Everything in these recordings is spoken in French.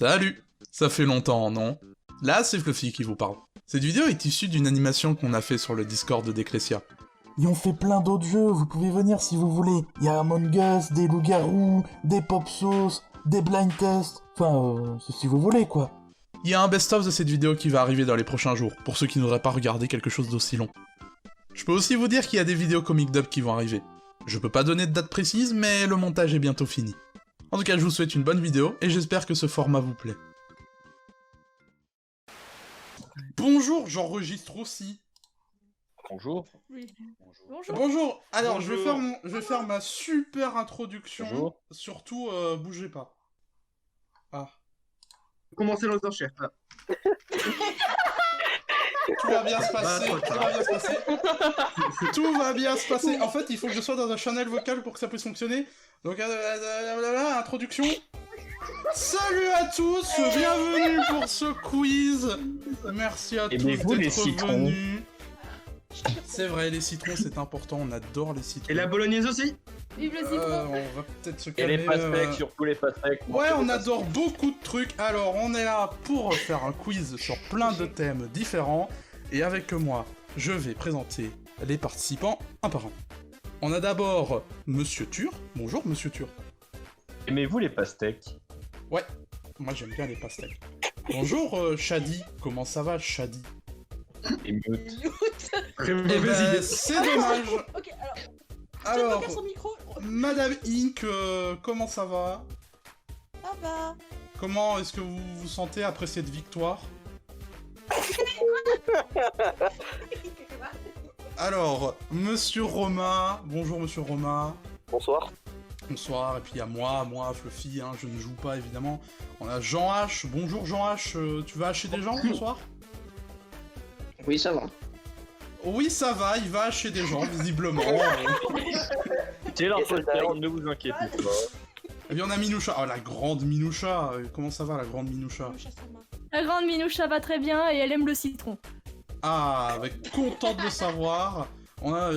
Salut! Ça fait longtemps, non? Là, c'est Fluffy qui vous parle. Cette vidéo est issue d'une animation qu'on a fait sur le Discord d'Ecclesia. Et on fait plein d'autres jeux, vous pouvez venir si vous voulez. Il y a Among Us, des loups-garous, des pop sauce, des blind tests. Enfin, si vous voulez, quoi. Il y a un best-of de cette vidéo qui va arriver dans les prochains jours, pour ceux qui n'auraient pas regardé quelque chose d'aussi long. Je peux aussi vous dire qu'il y a des vidéos comic dub qui vont arriver. Je peux pas donner de date précise, mais le montage est bientôt fini. En tout cas, je vous souhaite une bonne vidéo, et j'espère que ce format vous plaît. Bonjour, j'enregistre aussi. Bonjour. Oui. Bonjour. Bonjour. Alors, Bonjour. je vais faire ma super introduction. Bonjour. Surtout, bougez pas. Ah. Commencez les enchères. Ah. Tout va bien se passer. Tout va bien se passer. Tout va bien se passer. En fait, il faut que je sois dans un channel vocal pour que ça puisse fonctionner. Donc, introduction. Salut à tous, bienvenue pour ce quiz. Merci à tous Aimez-vous les d'être citrons venus. C'est vrai, les citrons c'est important, on adore les citrons. Et la bolognaise aussi. Vive le citron. On va peut-être se Et calmer. les pastèques, surtout les pastèques. Ouais, on adore beaucoup de trucs. Alors, on est là pour faire un quiz sur plein de thèmes différents. Et avec moi, je vais présenter les participants un par un. On a d'abord Monsieur Tur. Bonjour, Monsieur Tur. Aimez-vous les pastèques? Ouais, moi j'aime bien les pastèques. Bonjour, Shadi. Comment ça va, Shadi? Émeute. Très Eh mauvaise ben, idée. c'est dommage. Ok, Alors, son micro. Madame Inc, comment ça va? Ça va. Comment est-ce que vous vous sentez après cette victoire? Alors, Monsieur Romain. Bonjour, Monsieur Romain. Bonsoir. Bonsoir, et puis il y a moi, Fluffy, hein, je ne joue pas évidemment. On a Jean H. Bonjour Jean H, tu vas hacher des gens ce soir? Oui, ça va. Oui, ça va, il va hacher des gens, visiblement. C'est l'entretien, ne vous inquiétez pas. Et puis on a Minoucha. Oh, la grande Minoucha. Comment ça va, la grande Minoucha? La grande Minoucha va très bien et elle aime le citron. Ah, avec content de le savoir. On a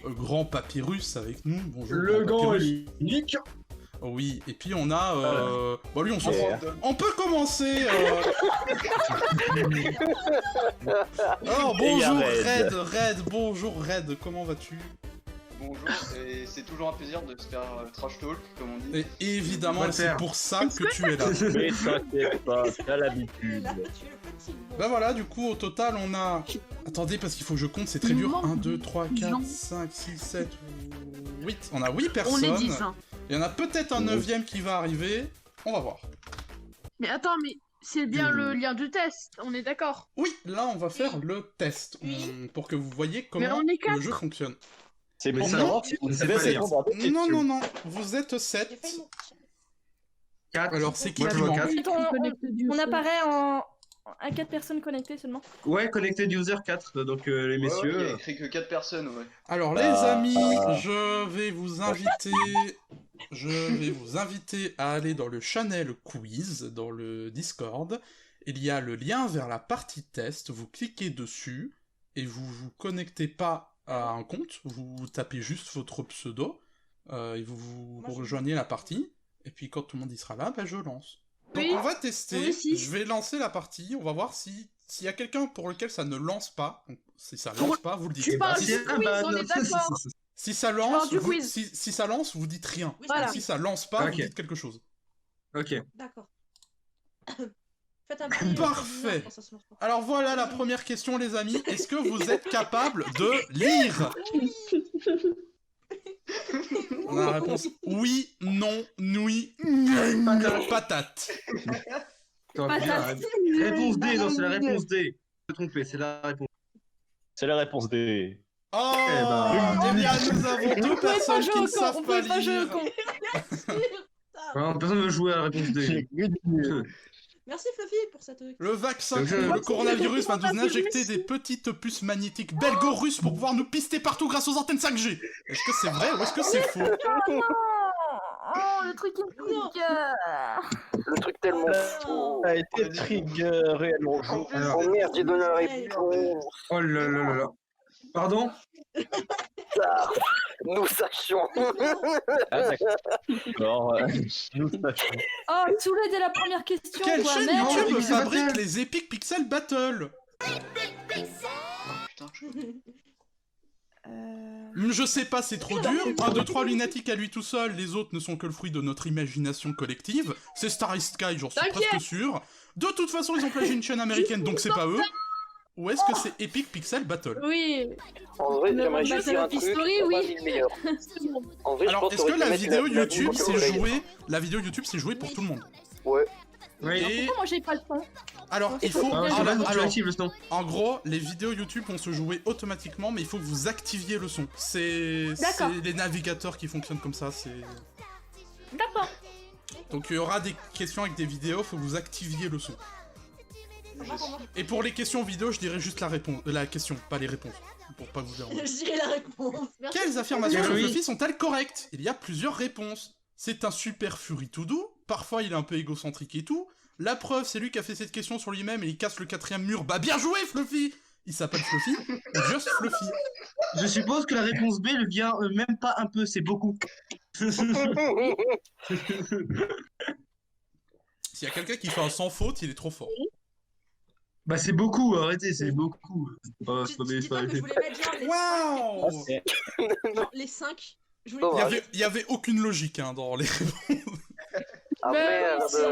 Grand Papyrus avec nous. Bonjour. Le Grand gant Papyrus. est unique. Oui, et puis on a... Bon, lui, Yeah. on peut commencer. Alors, Et y a bonjour Red. Red, bonjour Red, comment vas-tu? Bonjour, et c'est toujours un plaisir de se faire trash talk, comme on dit. Et évidemment, Walter. c'est pour ça que tu es là. Mais t'inquiète pas, t'as l'habitude. Bah voilà, du coup, au total, on a... Attendez, parce qu'il faut que je compte, c'est très dur. 1, 2, 3, 4, 5, 6, 7, 8. On a 8 personnes. On est 10, hein. Il y en a peut-être un 9ème qui va arriver. On va voir. Mais attends, mais c'est bien le lien du test, on est d'accord. Oui, là, on va faire le test. Pour que vous voyez comment on est le 4. jeu fonctionne. C'est pour Non, savoir si vous c'est savez pas lire. répondre à des questions. Non, vous êtes 7. 4. Alors, c'est qui Moi, qui je vois manque? 4. On apparaît en... à 4 personnes connectées seulement. Ouais, connected user 4. Donc, les Ouais, messieurs. il y a écrit que 4 personnes, ouais. Alors les amis, je vais vous inviter à aller dans le channel quiz, dans le Discord. Il y a le lien vers la partie test, vous cliquez dessus, et vous vous connectez pas à un compte, vous tapez juste votre pseudo, et vous rejoignez la partie, et puis quand tout le monde y sera là, bah, je lance. Donc Oui. on va tester, Oui, si. je vais lancer la partie, on va voir s'il y a quelqu'un pour lequel ça ne lance pas. Donc, si ça lance pas, vous le dites. Tu parles Si- du quiz, on est d'accord. si ça lance, parle du vous, quiz. si ça lance, vous dites rien. Voilà. Si ça lance pas, Ok. vous dites quelque chose. Ok. D'accord. Faites un petit... Parfait. quand ça se lance pas. Alors voilà la première question, les amis. Est-ce que vous êtes capable de lire? On a la réponse oui, non, oui, patate. Attends, Patate. putain, réponse D, non, c'est la réponse D. Je me suis trompé, c'est la réponse. C'est la réponse des... Oh, Eh ben, eh bien, nous avons deux personnes qui ne On savent pas pouvait pas jouer au lire. con. Alors, personne ne veut jouer à la réponse D. Merci Fluffy pour cette... Le vaccin Donc, contre je- le coronavirus va nous injecter des petites puces magnétiques belgo-russes pour pouvoir nous pister partout grâce aux antennes 5G. Est-ce que c'est vrai ou est-ce que c'est faux? Oh, le truc qui me pique. Le truc tellement fou. Ça a été triggeré à l'enjeu. Oh merde, j'ai donné la réponse. Oh là là là là. Pardon? Ça, nous sachions. Ah, d'accord. Nous sachons. Oh, saoulé dès la première question, Quelle quoi, chaîne merde. YouTube mais fabrique Battle. les Epic Pixel Battle? Putain, Je sais pas, c'est trop dur. 1, 2, 3 lunatique à lui tout seul, les autres ne sont que le fruit de notre imagination collective. C'est Starry Sky, j'en suis T'inquiète. presque sûr. De toute façon, ils ont plagié une chaîne américaine, donc c'est pas eux. Ou est-ce que c'est Epic Pixel Battle? Oui. En vrai, Le j'aimerais juste Battle dire un of truc. History, on a oui. mis le meilleur. En vrai, je Alors, pense est-ce qu'on que aurait la pu mettre vidéo la YouTube boucle c'est au soleil. joué? La vidéo YouTube c'est joué pour tout le monde. Ouais. Oui. Et Pourquoi moi j'ai pas le son? alors, il faut. Ah, c'est alors, pas active sinon. en gros, les vidéos YouTube vont se jouer automatiquement, mais il faut que vous activiez le son. C'est D'accord. les navigateurs qui fonctionnent comme ça. C'est D'accord. donc il y aura des questions avec des vidéos, faut que vous activiez le son. Et pour les questions vidéo, je dirais juste la question, pas les réponses, pour pas vous déranger. Je dirais la réponse. Merci. Quelles affirmations sur Oui. Fluffy sont-elles correctes? Il y a plusieurs réponses. C'est un super furie tout doux, parfois il est un peu égocentrique et tout. La preuve, c'est lui qui a fait cette question sur lui-même et il casse le 4ème mur. Bah bien joué Fluffy! Il s'appelle Fluffy ou Just Fluffy? Je suppose que la réponse B le vient même pas un peu, c'est beaucoup. S'il y a quelqu'un qui fait un sans faute, il est trop fort. Bah c'est beaucoup, arrêtez, c'est beaucoup. Oh, c'est pas bien, Dis-toi que je voulais mettre genre les Waouh! non, les 5. Je voulais Oh, Il y avait aucune logique hein, dans les... Ah Mais merde. c'est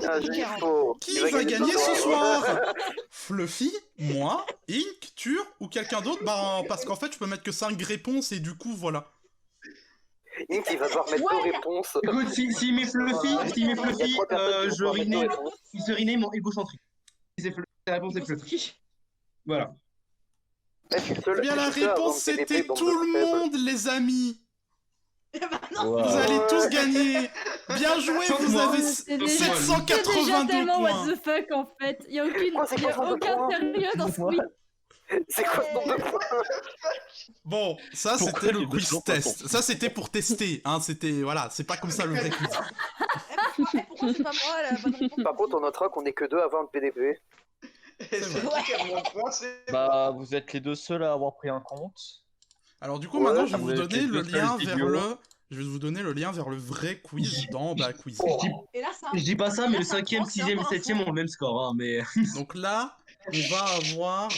Ah, j'ai faux. Qui va gagner ce soir? Fluffy, moi, Ink, Tur ou quelqu'un d'autre? Bah parce qu'en fait je peux mettre que 5 réponses et du coup voilà. Ink, il va devoir mettre deux réponses. Écoute, s'il met Fluffy, Il y a trois personnes qui vont je devoir mettre deux renais, réponses. il se renait mon égocentrique. Si c'est Fluffy, la réponse est Fluffy. Voilà. Eh, je suis le seul- Eh bien la je suis le seul à réponse avoir une c'était PDP, donc tout je le fais- monde les amis. Eh bah non. Wow. Vous allez tous gagner. Bien joué, Sauf vous moi. avez C'est déjà 782 tellement what points. the fuck en fait. Y a Quoi, c'est quoi son aucun point sérieux dans ce quiz. C'est quoi ce nombre de points? Bon, ça Pourquoi c'était le les deux quiz sont pas test. Ça c'était pour tester, hein, c'était voilà, c'est pas comme ça le vrai quiz. Pourquoi c'est pas moi la bonne réponse? Par contre, on notera qu'on est que deux à avoir une PDP. C'est vrai. qui a moins de points, c'est Bah, vous êtes les deux seuls à avoir pris un compte. Alors du coup Ouais, maintenant je vais vous vous avez donner fait le deux lien seules vers vidéos. le vrai quiz dans quiz. Je dis, Et là ça. je dis pas ça, mais le Là, ça 5ème, prend, c'est 6ème, un peu 7ème ont le même score, hein, mais... Donc là, on va avoir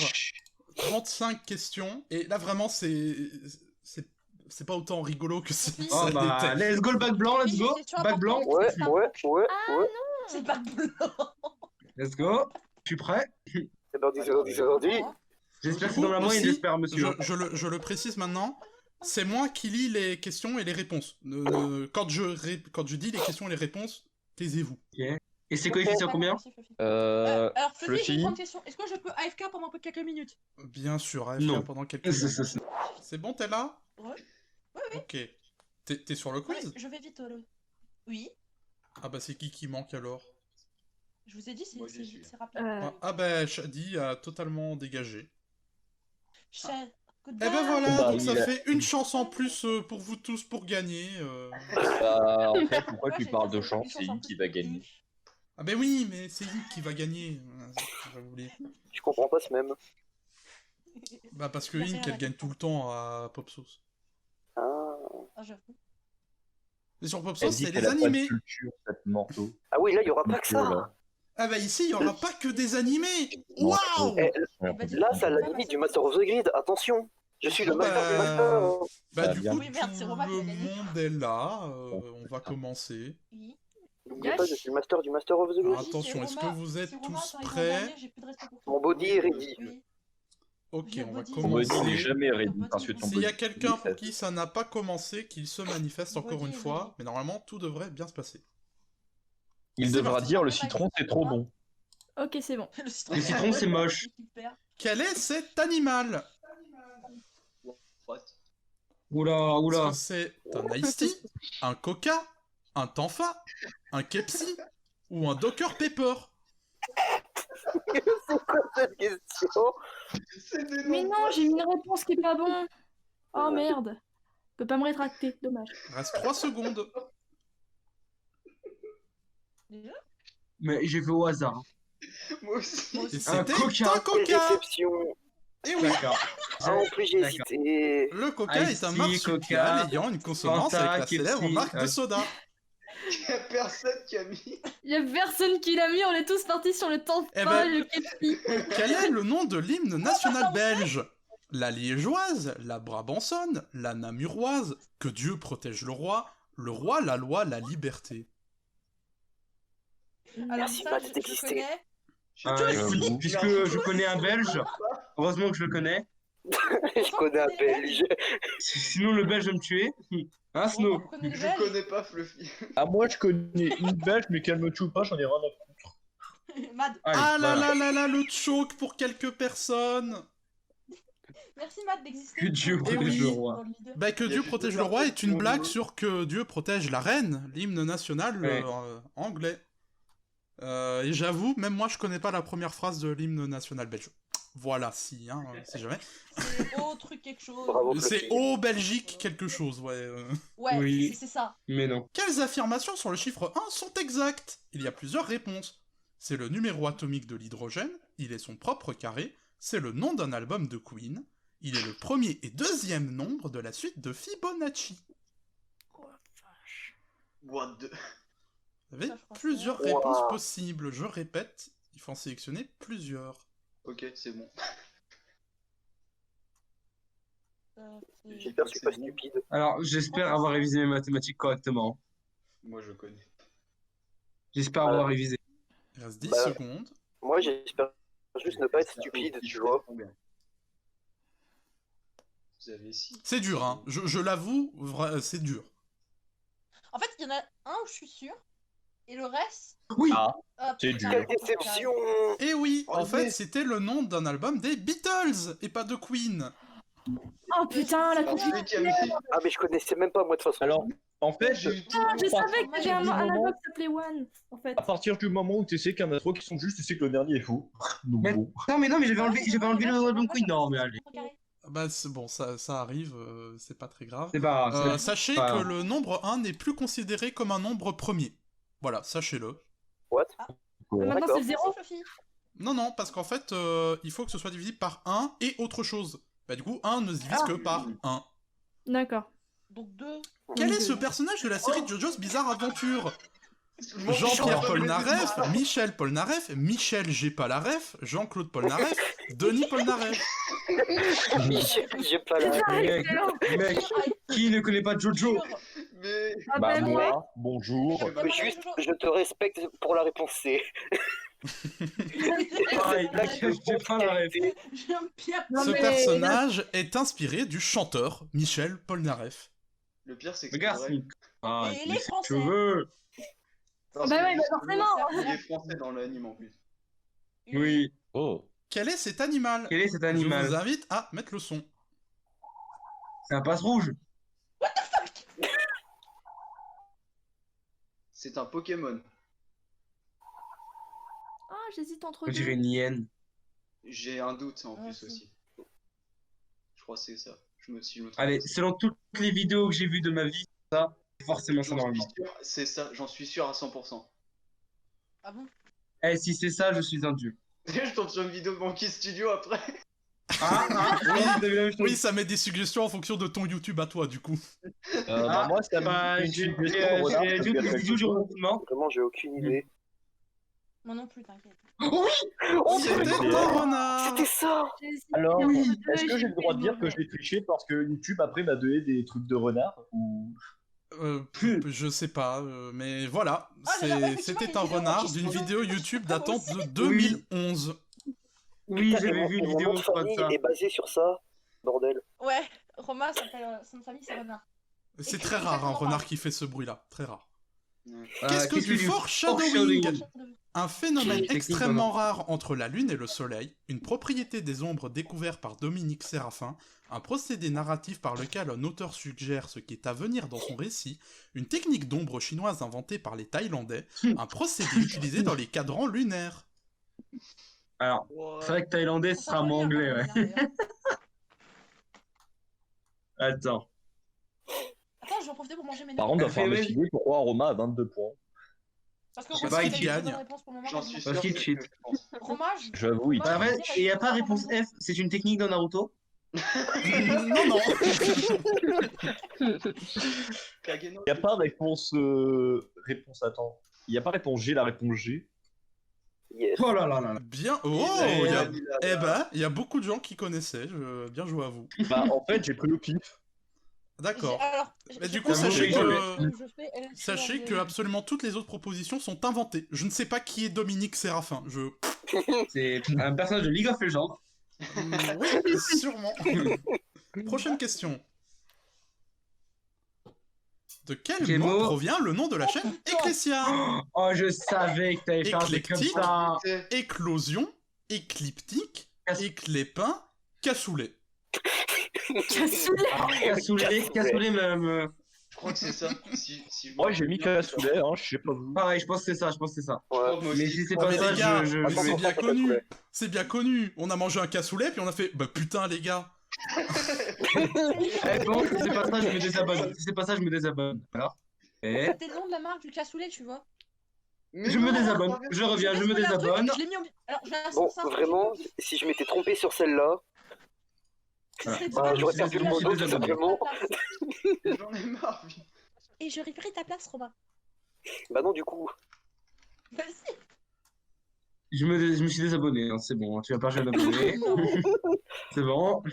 35 questions et là vraiment c'est pas autant rigolo que si Oh ça bah, l'était. let's go le bac blanc, let's go. Bac blanc, Ouais, ouais, ouais, Ah, ouais. C'est pas blanc. let's go. Je suis prêt. C'est parti, c'est parti, c'est parti. J'espère Du que coup, dans la moyenne, aussi, j'espère, monsieur. je le précise maintenant, c'est moi qui lis les questions et les réponses. Quand je dis les questions et les réponses, taisez-vous. Et c'est coefficient combien? Alors Fluffy, j'ai Fluffy. une grande question. Est-ce que je peux AFK pendant quelques minutes? Bien sûr, AFK Non. pendant quelques minutes. C'est bon, t'es là? Ouais. Ok. T'es sur le Ouais, quiz? je vais vite. Oui. Ah bah c'est qui manque alors? Je vous ai dit, Moi, j'y suis. c'est rapide. Ah bah Shadi a totalement dégagé. Cher. Eh ben voilà, Bah, donc ça il a- fait une chance en plus pour vous tous pour gagner. Bah, en fait, pourquoi Ouais, tu j'ai parles dit, de ça fait chance? une C'est chance en Ink plus qui va pour gagner. gagner. Ah bah oui, mais c'est Ink qui va gagner. J'avais oublié. Je comprends pas ce même. Bah parce que Merci, Ink elle Arrête. gagne tout le temps à Pop Sauce. Ah. Ah, j'avoue. Et sur Pop Elle Sauce, dit c'est qu'elle les a pas de animés. culture, cette morceau. Ah oui, là, il y aura pas que ça. Voilà. Ah bah ici, il y aura pas que des animés. Waouh! Eh, Bah, dis- là, c'est à la limite du Master of the Grid. Attention. Je suis le Bah, master du master. Bah Ah, du bien. coup, Oui, merde, c'est tout Romain qui a le gagné. monde est là. On va commencer. Oui. N'oubliez pas, je suis le master du Master of the Grid. Alors, attention, est-ce que vous êtes tous prêts? Mon body est ready. Oui. Ok, J'ai on va body. On me dit commencer. n'est jamais ready parce que ton S'il y a body- quelqu'un pour qui ça n'a pas commencé, qu'il se manifeste encore Body une est fois, ready. mais normalement tout devrait bien se passer. Il C'est devra parti. dire le citron c'est trop bon. Ok, c'est bon. Le citron, Le citron, c'est moche. Quel est cet animal? What? Oula, Est-ce oula. que c'est un Ice Tea, un Coca, un Tanfa, un Kepsi ou un Docker Pepper? C'est quoi cette question? C'est des Mais noms. non, j'ai mis une réponse qui est pas bon. Oh merde. Je peux pas me rétracter, dommage. Il reste 3 secondes. Mais j'ai fait au hasard. Moi aussi. Et Un c'était Coca. un Quelle Coca! déception. Et oui, D'accord. Ah, en plus, j'ai D'accord. hésité. le coca Ice est un tea, marsupial Coca, ayant une consonance Fanta, avec la célèbre Pepsi, marque de ouais. soda. Y'a personne qui a mis. Y a personne qui l'a mis, on est tous partis sur le temps Eh pas ben- le Kepsi. Quel est le nom de l'hymne national belge? La liégeoise, la brabançonne, la namuroise, que Dieu protège le roi, la loi, la liberté. Alors, Merci, ça, Matt, je d'exister. connais. Écoute, puisque je connais un Belge, heureusement que je le connais. Je connais un Belge. Sinon, le Belge va me tuer. Hein, Snow? Vous connaissez le Je Belge connais pas Fluffy. Ah, moi, je connais une belge, mais qu'elle me tue pas, j'en ai rien à foutre. Mad. Allez, Ah là voilà. là là là, le choke pour quelques personnes. Merci Matt d'exister. Que Dieu Eh protège oui. le roi. Dans le leader. Bah, que Il y a Dieu juste protège deux le roi est personnes une qui blague ont- sur que Dieu protège la reine, l'hymne national Ouais. anglais. Et j'avoue, même moi je connais pas la première phrase de l'hymne national belge. Voilà, si, hein, si jamais. C'est au truc quelque chose. Bravo, C'est Fluffy. au Belgique quelque chose, ouais. Ouais, Oui. c'est ça. Mais non. Quelles affirmations sur le chiffre 1 sont exactes? Il y a plusieurs réponses. C'est le numéro atomique de l'hydrogène, il est son propre carré, c'est le nom d'un album de Queen, il est le premier et deuxième nombre de la suite de Fibonacci. What the... Vous avez Ça, je crois plusieurs que- réponses Ouah. possibles, je répète, il faut en sélectionner plusieurs. Ok, c'est bon. J'espère que je suis pas stupide. Alors, j'espère avoir révisé mes mathématiques correctement. Moi, je connais. J'espère avoir révisé. Il reste 10 Bah, secondes. Moi, j'espère juste ne pas être stupide, tu vois. Vous avez 6. C'est dur, hein, je l'avoue, c'est dur. En fait, il y en a un où je suis sûre. Et le reste. Oui. Ah, hop, c'est putain, dur. Quelle déception! Et oui, Oh, en fait, yes. c'était le nom d'un album des Beatles, et pas de Queen. Oh putain, la Alors, confusion. celui qui a mis... Ah, mais je connaissais même pas, moi, de toute façon. Alors, en fait, J'ai eu tout. Ah, je à savais que t'avais un album qui s'appelait One, en fait. partir du moment où tu sais qu'il y en a trois qui sont justes, tu sais que le dernier est faux. Donc Mais- bon. Non, mais j'avais enlevé le album Queen. Non, mais allez. Bah c'est bon, ça arrive, c'est pas très grave. C'est pas grave. Sachez pas que grave. le nombre 1 n'est plus considéré comme un nombre premier. Voilà, sachez-le. What? Maintenant, D'accord. c'est le zéro. Non, non, parce qu'en fait, il faut que ce soit divisé par 1 et autre chose. Bah du coup, 1 ne se divise que par 1. D'accord. Donc 2. Quel est ce personnage de la série JoJo's Bizarre Aventure? Jean-Pierre Polnareff, Michel Polnareff, Michel J'ai pas la ref, Jean-Claude Polnareff, Denis Polnareff. J'ai pas la... Ah, Mec, excellent. mec, qui ne connaît pas Jojo? Mais... Ah Bah, ben moi. moi, bonjour. Juste, je te respecte pour la réponse C. Pareil, j'ai pas la ref. J'ai un pire. Non, Ce mais- personnage est inspiré du chanteur Michel Polnareff. Le pire, c'est que... Regarde, c'est Sneak. Ah, Et il les a ses Français. cheveux. Non, Bah c'est ouais, juste bah forcément. Il est français dans l'anime en plus. Oui. Oh. Quel est cet animal? Quel est cet Je vous animal? invite à mettre le son. C'est un passe rouge. C'est un Pokémon. Ah, j'hésite entre On dirait deux. une hyène. J'ai un doute en Ah, plus si. aussi. Je crois que c'est ça. Si je me trompe Allez, pas, c'est- selon toutes les vidéos que j'ai vues de ma vie, ça, c'est forcément ça J'en suis normalement. sûr, c'est ça, j'en suis sûr à 100%. Ah bon? Eh, si c'est ça, je suis un dieu. Je tombe sur une vidéo de Monkey Studio après. Oui, t'as vu la même chose. Oui, ça met des suggestions en fonction de ton YouTube à toi, du coup. Bah, moi, ça Bah, me dit j'ai une suggestion de renard, j'ai ça vu me des fait vidéos quelque du chose. regroupement. Vraiment, j'ai aucune idée. Moi non plus, t'inquiète. Oh, C'était c'est- un renard. c'était ça! J'ai hésité Alors, entre deux, est-ce que j'ai le droit de dire que mauvais. je l'ai triché parce que YouTube après m'a donné des trucs de renard ou... Je sais pas, mais voilà. Ah, là, là, effectivement, C'était il y a un une vidéo renard qui d'une se vidéo présente. YouTube Ah, moi datant aussi. de 2011. Oui, Putain, et j'avais mon- vu et une mon vidéo nom de je crois, de famille ça. est basé sur ça. Bordel. Ouais, Roma s'appelle. Son nom de famille, c'est Renard. C'est Et très c'est rare un exactement renard pareil. qui fait ce bruit-là, très rare. Ah, Qu'est-ce que du foreshadowing? Un phénomène Technique, extrêmement rare entre la Lune et le Soleil, une propriété des ombres découverte par Dominique Séraphin, un procédé narratif par lequel un auteur suggère ce qui est à venir dans son récit, une technique d'ombre chinoise inventée par les Thaïlandais, un procédé utilisé dans les cadrans lunaires. Alors, c'est vrai que thaïlandais, ce sera mon anglais, ouais. Attends. Attends, je vais en profiter pour manger mes Par notes. contre, il va falloir Ouais. m'expliquer pourquoi Roma a 22 points. Parce que Parce Romain, qu'il il a eu une gagne. bonne réponse pour le moment. J'en suis Parce sûr. qu'il cheat. Fromage. J'avoue, il Bah, Bah, en fait, dire, il n'y a pas il réponse faut F, c'est une technique dans Naruto. Non, non. Kageno. n'y a pas réponse. Attends. Il n'y a pas réponse G, la réponse G. Yes. Oh là là là là. Bien. Oh, eh ben, il y a beaucoup de gens qui connaissaient. Bien joué à vous. Bah, en fait, j'ai pris le pif. D'accord. Alors, Mais je du coup, pense sachez que que- je fais LSD Sachez en que absolument toutes les autres propositions sont inventées. Je ne sais pas qui est Dominique Séraphin. C'est un personnage de League of Legends. Oui, sûrement. Prochaine question. De quel Quel mot mot provient le nom de la chaîne Ecclesia? Oh, je savais que t'allais faire un truc comme Éclectique. ça. Éclosion, écliptique, Casse- éclépin, cassoulet. Cassoulet me... Je crois que c'est ça. Si je me Moi, j'ai rappelle mis bien. cassoulet, hein, je sais pas vous. Pareil, je pense que c'est ça, je pense que c'est ça. Je crois que moi Mais aussi. si c'est Oh, pas mais ça, les gars, je mais vais- c'est bien ça, connu. cassoulet. C'est bien connu. On a mangé un cassoulet, puis on a fait bah putain les gars. Eh bon, si c'est pas ça, je me désabonne. Si c'est pas ça, je me désabonne. Alors C'était le nom de la marque du cassoulet, tu vois. Je me désabonne, je reviens, je me laisse-moi dire un truc, désabonne. Je l'ai mis en... Alors, je vais Bon, lancer un truc, vraiment, j'ai compris. si je m'étais trompé sur celle-là, Ce serait Bah, pas j'aurais que perdu je le suis modo, là, tout je simplement. J'en ai marre. lui. Et je récupère ta place, Romain. bah non, du coup. Vas-y. Je me suis désabonné, hein, c'est bon, tu vas pas changer d'abonné. C'est bon.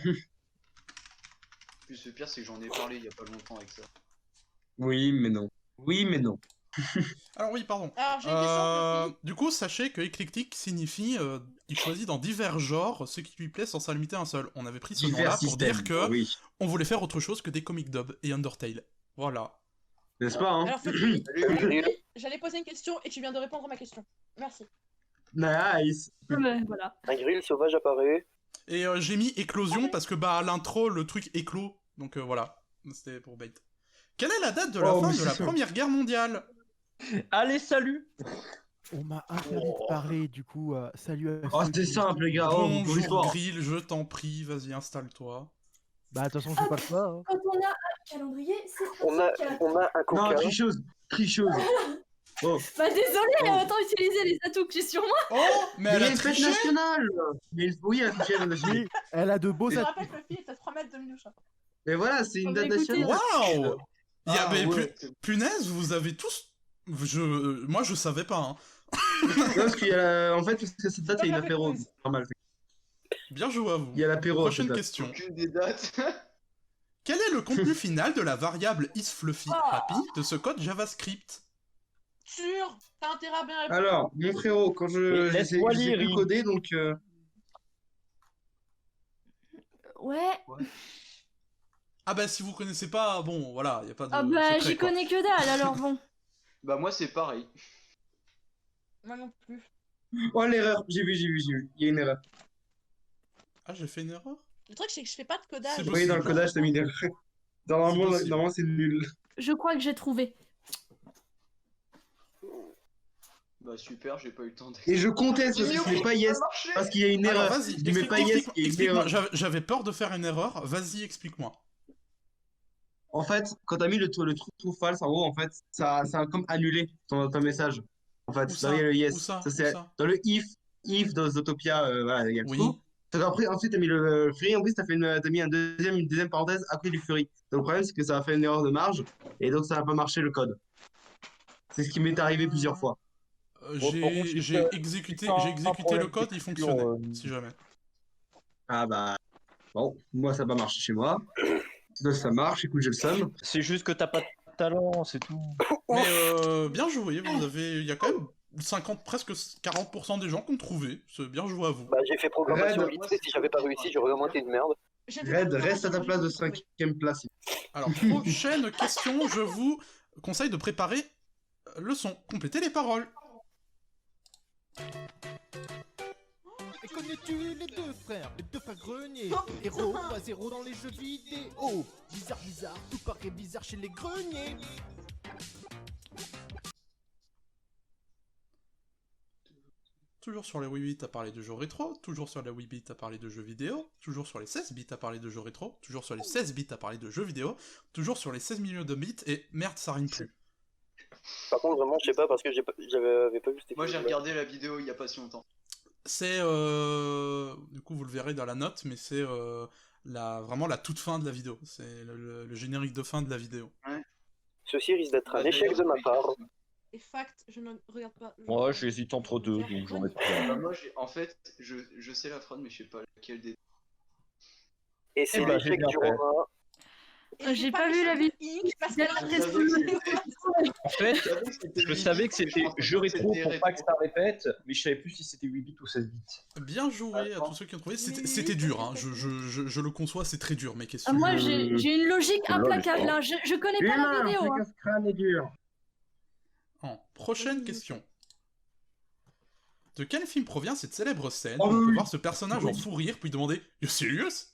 Puis le pire, c'est que j'en ai parlé il y a pas longtemps avec ça. Oui, mais non. Oui, mais non. Alors oui, pardon. Alors, j'ai une question, les filles. Du coup, sachez que éclectique signifie il choisit dans divers genres ce qui lui plaît sans s'en limiter à un seul. On avait pris ce Divers nom-là pour systèmes. dire que Oui. on voulait faire autre chose que des comic dubs et Undertale. Voilà. N'est-ce pas, hein? Alors, Sophie, j'allais poser une question et tu viens de répondre à ma question. Merci. Nice. Mais voilà. Un grill sauvage apparaît. Et j'ai mis éclosion parce que bah à l'intro le truc éclos. Donc voilà, c'était pour bait. Quelle est la date de la Oh, fin mais de c'est la ça. Première Guerre mondiale? Allez, salut. On m'a interdit de parler, du coup, salut à Oh, ceux c'est qui- simple, les gars. Oh, pour Bonjour l'histoire. Grill, je t'en prie, vas-y installe-toi. Bah, de toute façon, j'ai pas le choix. Hein. Quand on a un calendrier, c'est On a un Non, coca. tricheuse. Tricheuse. Oh. Bah désolé, autant utiliser les atouts que j'ai sur moi. Oh, mais Mais elle il y a a une fête triché. nationale. Oui, elle a triché, elle a triché. Oui, elle a de beaux Je te atouts. rappelle que le fil est à 3 mètres de Minoucha. Mais voilà, c'est une Oh, date mais écoutez, nationale. Waouh. Il y a- Ah, mais ouais. punaise, vous avez tous. Moi je savais pas. Hein. Non, parce qu'il y a en fait, parce que cette date, il y a une apéro. Quiz. Normal. Bien joué à vous. Il y a l'apéro. Prochaine cette date. question. Aucune des dates. Quel est le contenu final de la variable isFluffyHappy de ce code JavaScript? Sûr. T'as intérêt à bien répondre. Alors, mon frérot, quand Mais je sais laisse-moi plus lire, coder, donc Ouais. Ah bah si vous connaissez pas, bon voilà, y a pas de. Ah bah secret, j'y quoi. connais que dalle, alors bon. Bah moi c'est pareil. Moi non plus. oh l'erreur, j'ai vu, il y a une erreur. Ah j'ai fait une erreur? Le truc, c'est que je fais pas de codage. C'est Oui, possible. dans le codage, t'as mis une erreur. Normalement, possible. normalement, c'est nul. Je crois que j'ai trouvé. Bah super, j'ai pas eu le temps Et je conteste parce que ce n'est pas yes, parce qu'il y a une Alors erreur. vas-y, Je mets pas yes, il y a une explique-moi. erreur. J'avais peur de faire une erreur, vas-y explique-moi. En fait, quand t'as mis le truc true false en haut, en fait, ça a comme annulé ton message. En fait, Où ça y est, le Où yes. ça c'est Où ça dans le if dans Zootopia, voilà, il y a le Oui. true. Donc après, ensuite, t'as mis le free, en plus, t'as mis une deuxième parenthèse après du fury. Donc le problème, c'est que ça a fait une erreur de marge, et donc ça n'a pas marché le code. C'est ce qui m'est arrivé plusieurs fois. J'ai exécuté le code, il fonctionnait, si jamais. Ah bah, bon, moi ça n'a pas marché chez moi. Donc ça marche, écoute, j'ai le seum. C'est juste que t'as pas de talent, c'est tout. Mais bien joué, il y a quand même 50, presque 40% des gens qui ont trouvé, c'est bien joué à vous. Bah j'ai fait programmation Red. vite fait, si j'avais pas réussi, j'aurais vraiment été une merde. Red, reste à ta place de 5ème place. Alors, prochaine question, je vous conseille de préparer le son. Complétez les paroles. Et connais-tu les deux frères greniers? Héros, pas zéro dans les jeux vidéo. Bizarre, tout paraît bizarre chez les greniers. Toujours sur les 8 bits à parler de jeux rétro, toujours sur les 8 bits à parler de jeux vidéo, toujours sur les 16 bits à parler de jeux rétro, toujours sur les 16 bits à parler de jeux vidéo, toujours sur les 16 millions de bits, et merde, ça rime plus. Par contre, vraiment, je sais pas parce que j'avais pas vu cette Moi j'ai épisode-là. regardé la vidéo il y a pas si longtemps. C'est, du coup vous le verrez dans la note, mais c'est vraiment la toute fin de la vidéo. C'est le générique de fin de la vidéo. Ceci risque d'être un Bah, échec de ma d'ailleurs, part. Et fact, je ne regarde pas. Moi, j'hésite entre deux, donc j'en ai Bah, pas. moi en fait, je sais la phrase mais je sais pas laquelle des... Et c'est bah, l'échec j'ai bien du fait. Roma. Et J'ai pas vu la vidéo. Inc, parce que J'ai là, l'impression En fait, je savais que c'était jeu rétro pour pas que ça répète, mais je savais plus si c'était 8 bits ou 16 bits. Bien joué à tous ceux qui ont trouvé. C'était dur, hein. Je le conçois, c'est très dur, mais qu'est-ce que Ah, moi, j'ai une logique implacable. Hein. Je connais pas la vidéo. Hein. ce crâne est dur. Prochaine question. De quel film provient cette célèbre scène Oh, où on peut oui. voir ce personnage en fou rire puis demander You serious?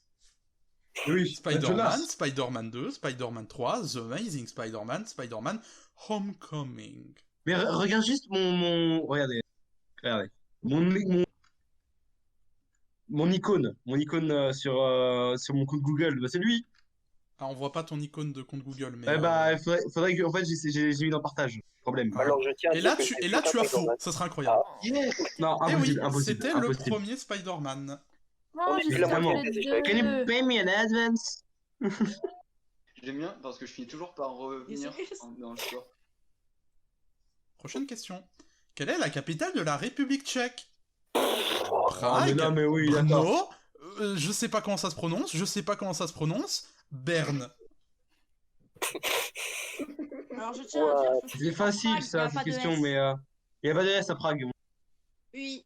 Oui, Spider-Man, Jonas. Spider-Man 2, Spider-Man 3, The Amazing Spider-Man, Spider-Man Homecoming. Mais regarde juste regardez. Mon icône sur mon compte Google, bah, c'est lui. Ah, on voit pas ton icône de compte Google, mais... Eh bah, faudrait que, en fait, j'ai mis dans partage. Problème. Alors je tiens à Et dire là, que tu, c'est et là, pas tu as faux, Spider-Man. ça serait incroyable. Non, Eh oui, impossible. c'était le impossible. premier Spider-Man. Non, On est j'ai plus la entre moitié les des échecs. Can you deux. pay me in advance? J'aime bien parce que je finis toujours par revenir dans le score. Prochaine question. Quelle est la capitale de la République tchèque? Ah, mais Prague, non, mais oui, d'accord. Brno, je sais pas comment ça se prononce, Berne. Alors je tiens à dire que C'est facile, ça, cette question, mais il y a pas de S à Prague. Oui.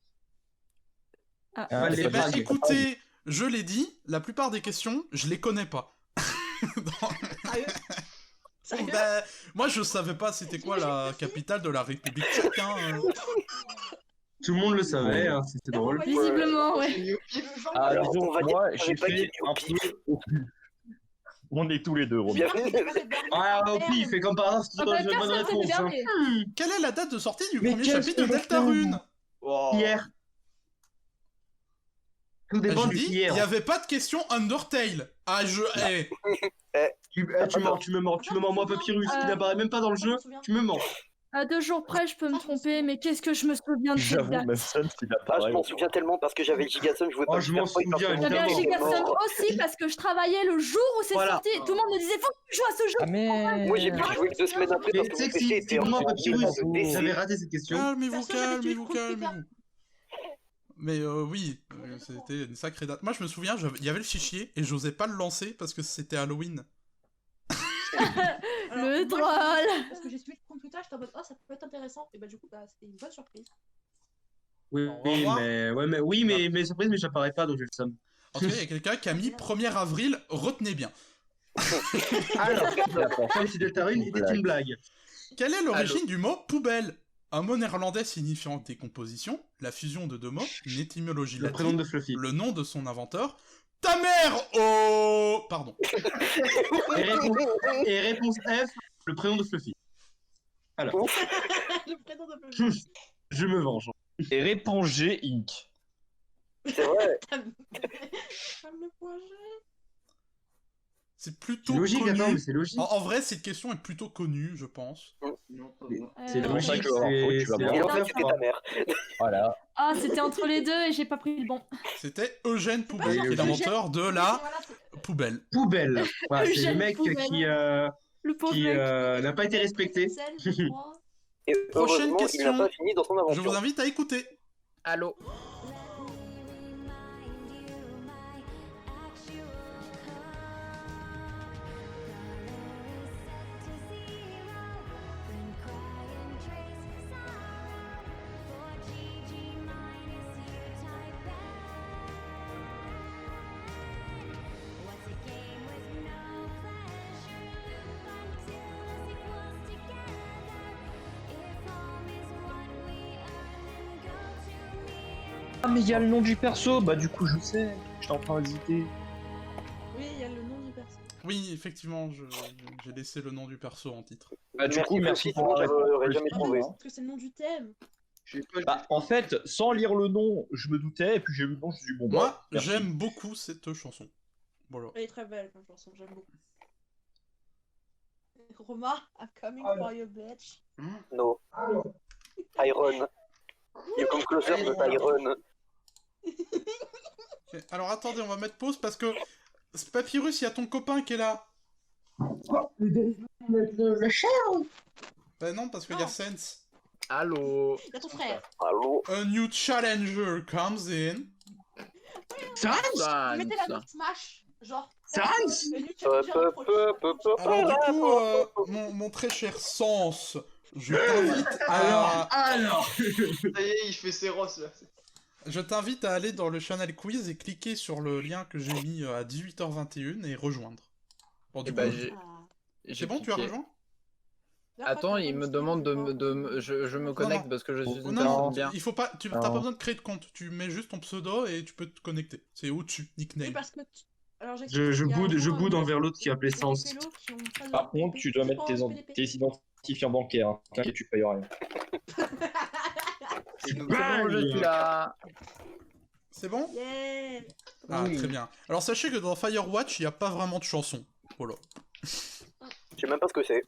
Ah, les Eh ben, Prague. écoutez, je l'ai dit, la plupart des questions, je les connais pas. Sérieux Ben, moi, je savais pas c'était quoi la capitale de la République tchèque. Hein. Tout le monde le savait, hein, c'était drôle. Visiblement, ouais. Ah, Alors, disons, on va dire moi, que j'ai j'avais pas fait dit un peu... On est tous les deux, Romain. Bienvenue. Ah, au pif, et comme par hasard, c'est Ah toujours bah, la bonne personne réponse. fait Hein. dernier. Quelle est la date de sortie du Mais premier qu'est-ce chapitre de que je Deltarune? Wow. Hier. Tout dépend Je du dis, il hier. n'y avait pas de question Undertale. Ah, Tu me mens, moi, Papyrus, qui n'apparaît même pas dans le jeu, tu me mens. À 2 jours près, je peux me tromper, mais qu'est-ce que je me souviens de cette J'avoue, date? même ça, s'il Ah, apparaît. je m'en souviens tellement parce que j'avais Gigasun, je voulais pas Oh, le je faire m'en spoil parce souviens, que J'avais un évidemment. Gigasun aussi parce que je travaillais le jour où c'est Voilà. sorti et tout le monde me disait faut que tu joues à ce jeu. Ah, mais... moi j'ai pu jouer que 2 semaines après Mais parce que tu sais mon que PC était si en moi, Papyrus, PC. j'avais raté cette question. Calmez-vous, Personne n'avait tué le calmez-vous. computer. Mais oui, c'était une sacrée date. Moi, je me souviens, il y avait le fichier et j'osais pas le lancer parce que c'était Halloween. Le moi, troll. Parce que j'ai suivi le compte Twitter, j'étais en mode oh ça peut être intéressant. Et bah du coup bah c'était une bonne surprise. Oui, Au revoir. mais surprise, mais j'apparais pas, donc j'ai le somme. En tout cas, il y a quelqu'un qui a mis 1er avril, retenez bien. Alors, comme si Deltarune était une blague. Quelle est l'origine du mot poubelle? Un mot néerlandais signifiant décomposition, la fusion de deux mots, une étymologie Le prénom latine, de Fluffy. le nom de son inventeur. Ta mère! Oh! Pardon. Et réponse F, le prénom de Fluffy. Alors, Le prénom de Fluffy. je me venge. Et réponse G, Inc. C'est vrai. Le point G. C'est plutôt C'est logique, connu. attends, mais c'est logique. En vrai, cette question est plutôt connue, je pense. Non, pas moi. C'est pour ça logique, que je vais avoir faute, tu vas Et voir. en fait c'était ta mère. Voilà. Ah, c'était entre les deux et j'ai pas pris le bon. C'était Eugène pas Poubelle, genre qui est l'inventeur de la Voilà, c'est- poubelle. Poubelle. Voilà, c'est le Eugène mec Poubelle. qui Le pauvre mec. n'a pas été respecté. Celle, je crois. Et Prochaine heureusement, il question. n'a pas fini dans son Je aventure. vous invite à écouter. Allô. Ah, mais il y a le nom du perso. Bah, du coup, je sais. J'étais en train d'hésiter. Oui, il y a le nom du perso. Oui, effectivement, j'ai laissé le nom du perso en titre. Bah, du coup, merci Fluffy, pour la sinon, j'aurais réponse. jamais trouvé. Parce que c'est le nom du thème. J'ai pas Bah, en fait, sans lire le nom, je me doutais, et puis j'ai lu le nom, je me suis dit, bon, Moi, bah, merci. j'aime beaucoup cette chanson. Voilà. Elle est très belle comme chanson, j'aime beaucoup. Roma, I'm coming for you, bitch. No. Iron. You come closer, but Iron. Ok, alors attendez, on va mettre pause parce que Papyrus, il y a ton copain qui est là. Le chien. Bah non, parce qu'il y a Sense. Allô. Il y a ton frère. Allô. A new challenger comes in. Sans. Mettez la note Smash. Genre. Sans. Alors du coup, mon très cher Sens, je t'invite à... Alors. Ça y est, il fait ses rosses là. Je t'invite à aller dans le channel quiz et cliquer sur le lien que j'ai mis à 18h21 et rejoindre. Bon, du coup, c'est bon, tu as rejoint? Attends, il me demande je me connecte parce que je suis non, bien. il faut pas, t'as pas besoin de créer de compte, tu mets juste ton pseudo et tu peux te connecter. C'est au-dessus, nickname. Je boude envers l'autre qui a appelé Sens. Par contre, tu dois mettre tes identifiants bancaires, hein. T'inquiète, tu payes rien. C'est bon, je suis là. C'est bon? Yeah. Ah, très bien. Alors sachez que dans Firewatch, il n'y a pas vraiment de chanson. Voilà. Je sais même pas ce que c'est.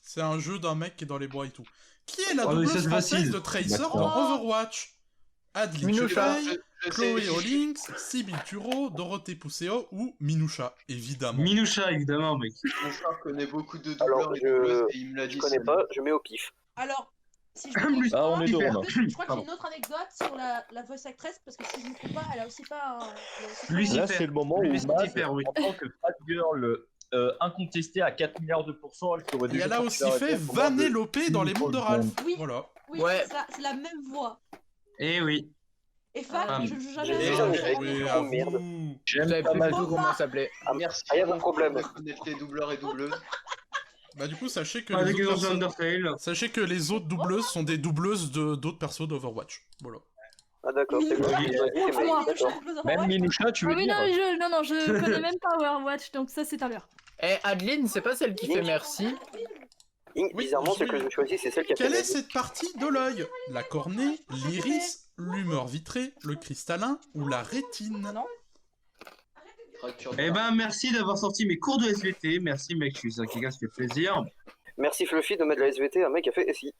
C'est un jeu d'un mec qui est dans les bois et tout. Qui est la Oh, mais ça, doubleuse c'est française facile. de Tracer D'accord. dans Overwatch? Adeline Minoucha. Chevreil, Chloé O'Links, Sybille Tureau, Dorothée Pousseo ou Minoucha, évidemment. Minoucha, évidemment, mec. Mon frère connaît beaucoup de Alors, doubleurs et doubleuses et il me l'a dit. Je connais pas, je mets au pif. Alors, si je me trompe Ah, on pas, est deux, on a. je crois qu'il y a une autre anecdote sur la voice actress, parce que si je me trompe pas, elle a aussi pas un... Lucifer. Là, c'est le moment où Lucifer, oui. en tant que fat girl incontestée à 4 milliards de pourcents, elle ferait Et déjà elle a aussi fait Vanellope dans les mondes de Ralph. Oui. Voilà. Oui, Ouais. c'est la même voix. Eh oui. Et Fat, Ah, je joue j'ai jamais déjà vu. joué à merde. J'aime pas mal tout comment ça s'appelait. Merci. Ah, y a pas de problème. De connaître les doubleurs et doubleuses. Bah du coup, sachez que, Avec les les autres autres Undertale. sachez que les autres doubleuses sont des doubleuses d'autres persos d'Overwatch. Voilà. Ah d'accord, c'est le Même Minoucha, tu Ah veux oui, dire? non, je connais même pas Overwatch, donc ça c'est à l'heure. Eh, Adeline, c'est pas celle qui fait merci? Bizarrement, celle que je choisis, c'est celle qui a fait Quelle est la- cette partie de l'œil? La cornée, l'iris, l'humeur vitrée, le cristallin ou la rétine? Eh ben, merci d'avoir sorti mes cours de SVT. Merci, mec, je suis un quelqu'un qui fait plaisir. Merci Fluffy de mettre la SVT, un mec a fait SI.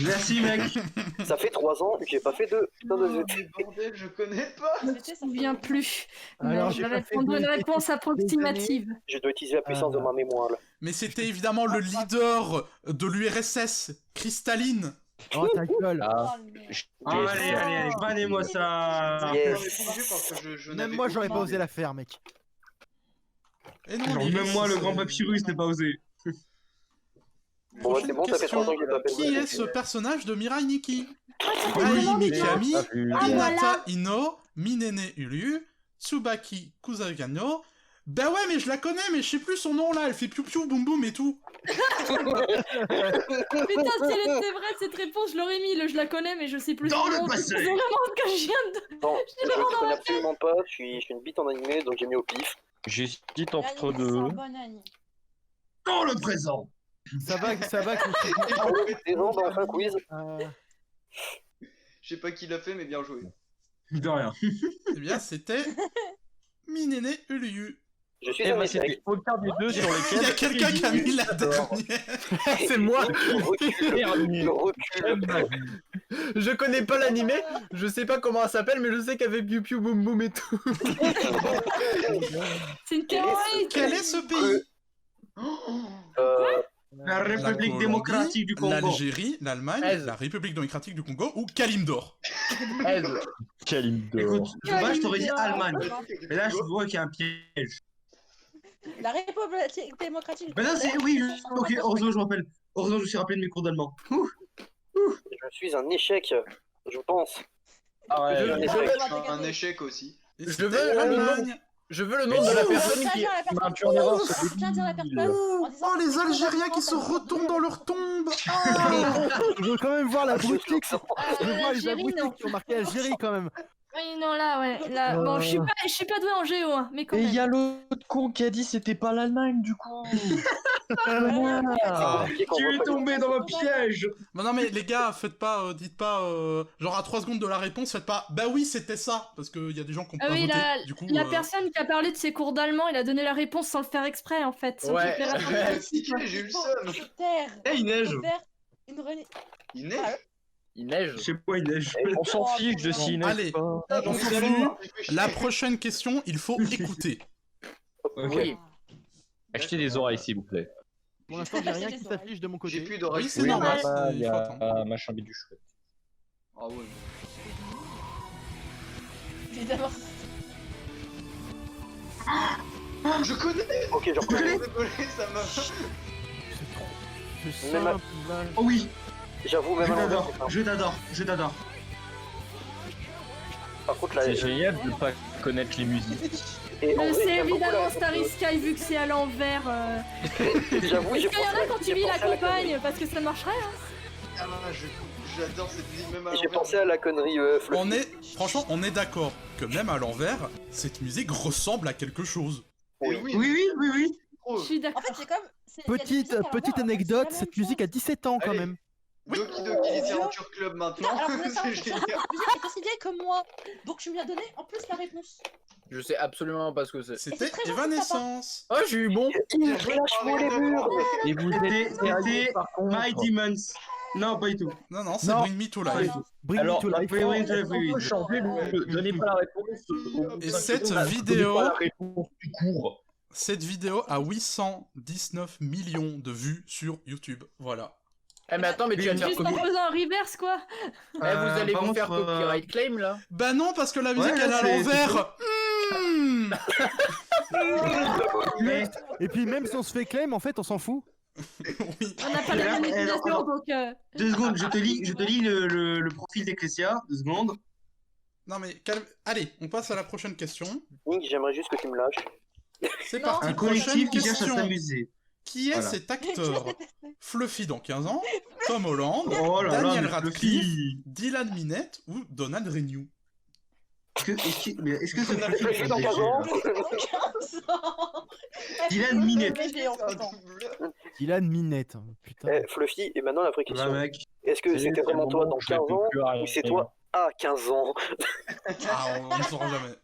Merci, mec. Ça fait 3 ans que j'ai pas fait de putain de SVT. Bordel, je connais pas. Je me souviens plus. Alors, Mais je j'ai vais pas fait répondre une de- réponse approximative. Je dois utiliser la puissance de ma mémoire là. Mais c'était évidemment le leader de l'URSS, Cristalline. Oh ta gueule. Allez, bannez-moi ça. Même moi j'aurais pas osé la faire, mec. Et non, Non, l'iris, même moi, le c'est- grand Papyrus, n'est pas osé. Bon, ouais, c'est bon, ça fait 3 ans que j'ai pas fait Qui de est ce personnage de Mirai Nikki? vraiment Ai bien. Mikami, Ah, Hinata voilà. Ino, Minene Ulu, Tsubaki Kusagano. Bah ouais, mais je la connais, mais je sais plus son nom là, elle fait piou piou boum boum et tout. Putain, si elle était vraie cette réponse, je l'aurais mis, je la connais, mais je sais plus. Dans son le nom. passé. C'est vraiment que je viens de. Non, Je je l'ai vraiment dans connais la absolument pas, je suis une bite en animé, donc j'ai mis au pif. J'hésite entre entre deux. Dans le présent. Ça va, que Des ans dans un quiz. Je sais pas qui l'a fait, mais bien joué. De rien. Eh bien, c'était Minene Ulu. Je suis Eh un ben, échec. c'était aucun des deux sur lesquels. Il y a quelqu'un qui a mis la dernière. C'est moi. Le recul. Je connais pas l'animé, je sais pas comment elle s'appelle, mais je sais qu'elle fait piou piou boum boum et tout. C'est une terroriste. Quel est ce pays? La République Colombie, démocratique du Congo. l'Algérie, l'Allemagne, Aise. la République démocratique du Congo ou Kalimdor? Écoute, je t'aurais dit Allemagne. Mais là, je vois qu'il y a un piège. La République démocratique. Mais là, c'est. Oui, ok, heureusement, je me rappelle. Heureusement, je me suis rappelé de mes cours d'allemand. Je suis un échec, je pense. Ah ouais, Un échec aussi. Et Je c'était veux le nom. l'Allemagne. Je veux le nom de la personne qui m'a tué en erreur. Je tiens à dire la personne. Oh, les Algériens qui se retournent dans leur tombe. Je veux quand même voir la boutique. Je veux voir les l'Algérie, non. boutiques qui ont marqué Algérie quand même. Oui, non, là, ouais. Là, bon, je suis pas douée en géo, hein, mais quand Et même. il y a l'autre con qui a dit c'était pas l'Allemagne du coup. Tu es tombé dans ma piège. Non mais les gars, faites pas, dites pas, genre à 3 secondes de la réponse, faites pas, bah oui c'était ça, parce qu'il y a des gens qui ont pas voté, du coup... La personne qui a parlé de ses cours d'allemand, il a donné la réponse sans le faire exprès en fait. Sans Ouais. qu'il ait la réponse. J'ai eu le seum. Eh, il neige. Il neige. Il neige. Je sais pas, il neige. On s'en fiche de s'il neige Allez, pas. on continue. La prochaine question, il faut écouter. Oui. Achetez des oreilles s'il vous plaît. Pour l'instant, j'ai rien qui s'affiche de mon côté. J'ai plus d'oreilles. Oui, c'est normal, Il il y faut attendre. a machin bidule chouette. Ah ouais. Évidemment. Je connais. Ok, je reconnais. Désolé, ça m'a... C'est Mais simple, Oh oui, J'avoue, même je à l'envers, t'adore, c'est simple. je t'adore, je t'adore. Par contre, là, C'est génial de pas connaître les musiques. et en vrai, C'est j'aime beaucoup évidemment la- Starry Sky vu que c'est à l'envers. J'avoue, Est-ce j'ai qu'il y en pensé a quand tu vis la j'ai pensé à campagne parce que ça marcherait hein. Ah, j'adore cette musique même à J'ai l'envers. pensé à la connerie Fluffy. Franchement, on est d'accord que même à l'envers, cette musique ressemble à quelque chose. Oui. Oui, oui, oui, oui. Je suis En d'accord. fait, c'est comme. il y a des musiques à l'envers, Petite en fait, anecdote, c'est la cette même musique a chose. 17 ans quand Allez. même. Doki Doki Literature Club maintenant. Alors, vous voulez savoir C'est que génial. cette musique est aussi vieille que moi. Donc, je lui ai donné en plus la réponse. Je sais absolument pas ce que c'est. C'était très gentil de Evanescence. Oh j'ai eu bon. Lâche-moi les murs. Et vous êtes C'était par contre. My Demons. Non, pas du tout. Non, c'est Non. Bring Me to Life. Bring me Alors, to life. Oui, oui, oui, oui. On peut changer le donnez pas la réponse. Et cette Donnez vidéo- pas la réponse du cours. Cette vidéo a 819 millions de vues sur YouTube. Voilà. Eh mais attends mais tu vas te faire Juste en copyright. faisant un reverse quoi. Eh, vous allez par vous faire contre, copyright claim là. Bah non, parce que la musique Ouais, elle est à c'est- l'envers. Mais Et puis même si on se fait claim, en fait, on s'en fout. Oui. On n'a pas la Alors, monétisation alors, donc. 2 secondes, je te lis le profil d'Ecclesia. 2 secondes. Non mais calme. Allez, on passe à la prochaine question. Link, j'aimerais juste que tu me lâches. C'est Non. parti. Un Prochaine collectif qui cherche à question. s'amuser. Qui est Voilà. cet acteur? Fluffy dans 15 ans, Tom Holland, Oh là là, Daniel mais Radcliffe, Fluffy. Dylan Minette ou Donald Renew? Est-ce que c'est Fluffy Fluffy dans 15 ans. Dylan Minette. Dylan Minette, hein, putain. Eh, Fluffy, et maintenant la vraie question. Bah, mec. Est-ce que c'était vraiment toi dans 15 ans ou c'est toi à 15 ans? Ah, on ne saura jamais.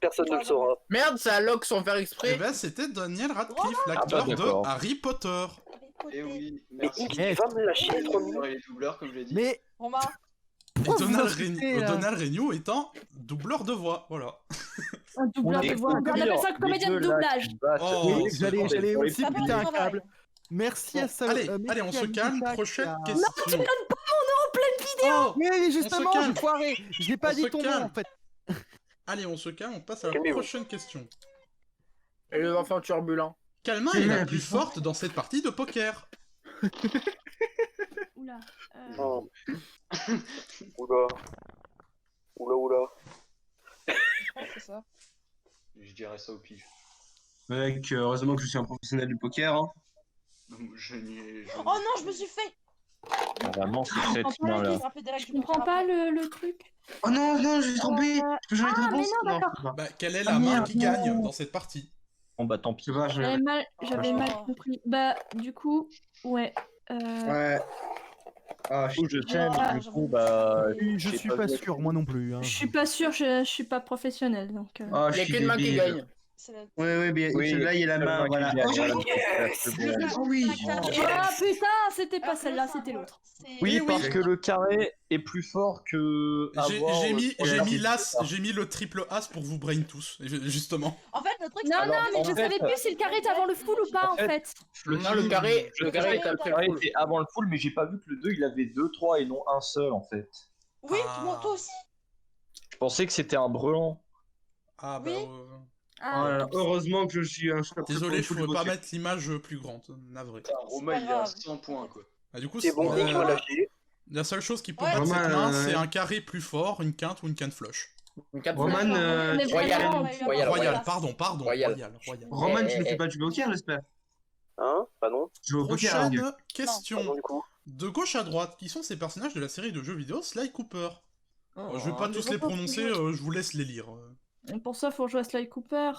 Personne ne le saura. Merde, ça lock sans faire Eh exprès. ben, c'était Daniel Radcliffe, l'acteur bah, de d'accord. Harry Potter. Et oui, Mais merci. Link, tu vas me lâcher les 3 minutes. Les doubleurs, comme je l'ai dit. Mais Romain, Et pourquoi vous Donald, insultez, là Donald Renew étant doubleur de voix, voilà. Un doubleur de voix. On appelle ça comédien de doublage. Oh, Oui, c'est j'allais bordel. aussi Ça va, péter un ça va. câble. Merci à ça. Allez, allez, on se calme, prochaine question. Oh, Oui, justement, calme. j'ai foiré. J'ai pas On dit se ton nom calme. en fait. allez, on se calme, on passe à la Calmez-vous. prochaine question. Et les enfants turbulents. Quelle main Quelle est main la la plus plus forte dans cette partie de poker? Oula. Oh. Oula. Oula. c'est ça. Je dirais ça au pif. Mec, heureusement que je suis un professionnel du poker. Hein. Je n'y ai... Oh non, je me suis fait. Vraiment c'est cette comprends main pas, là. Je me rappelle des règles Je du comprends poker pas après. le truc. Oh non, non, je suis trompé. Tu peux changer de Ah, mais réponse? non, d'accord. je sais pas. Bah, quelle est la main qui gagne dans cette partie? Bon bah tant pis. Je sais pas, J'avais mal compris. Bah, du coup, ouais. Ouais. Ah, Du coup, je sais, Ah, mais du coup bah. Je j'ai suis pas vu. sûr, moi non plus. Hein. Je suis pas sûre, je suis pas professionnelle donc. Ah, Il y a qu'une main qui débile. gagne. C'est la- Ouais, bien. Là, il y a la main, voilà. Oh, j'ai Oh oui. Ah putain, c'était pas celle-là, c'était l'autre. Oui, oui. parce que le carré est plus fort que. J'ai avoir, mis l'as, j'ai mis le triple as pour vous brain tous, justement. En fait, le truc, Non, Alors, non, mais en je fait, savais plus si le carré était avant le full ou pas en en fait, fait. Non, le carré le carré est après le full. Était avant le full, mais j'ai pas vu que le 2 il avait 2, 3 et non un seul en fait. Oui, Ah. toi aussi. Je pensais que c'était un brelan. Ah bah. Oui. Ah, Oh là là, heureusement que je suis un champion. Désolé, je pour peux le pas poker. mettre l'image plus grande, navré. Romain, pas il est à grave. 100 points, quoi. Ah, du coup, C'est bon, Link m'a lâché. la seule chose qui peut Ouais. battre cette Romain, main, c'est un carré plus fort, une quinte ou une quinte flush. Une 4 Roman, Mais Royal, vraiment, Royal, Royal, pardon, Royal. Royal. Roman, tu ne fais pas du poker, j'espère. Hein? Pas non? Tu joues au poker, hein, Prochaine Pas non, question. du coup. De gauche à droite, qui sont ces personnages de la série de jeux vidéo Sly Cooper? Oh, Je vais pas tous les prononcer, je vous laisse les lire. Pour ça, faut jouer à Sly Cooper.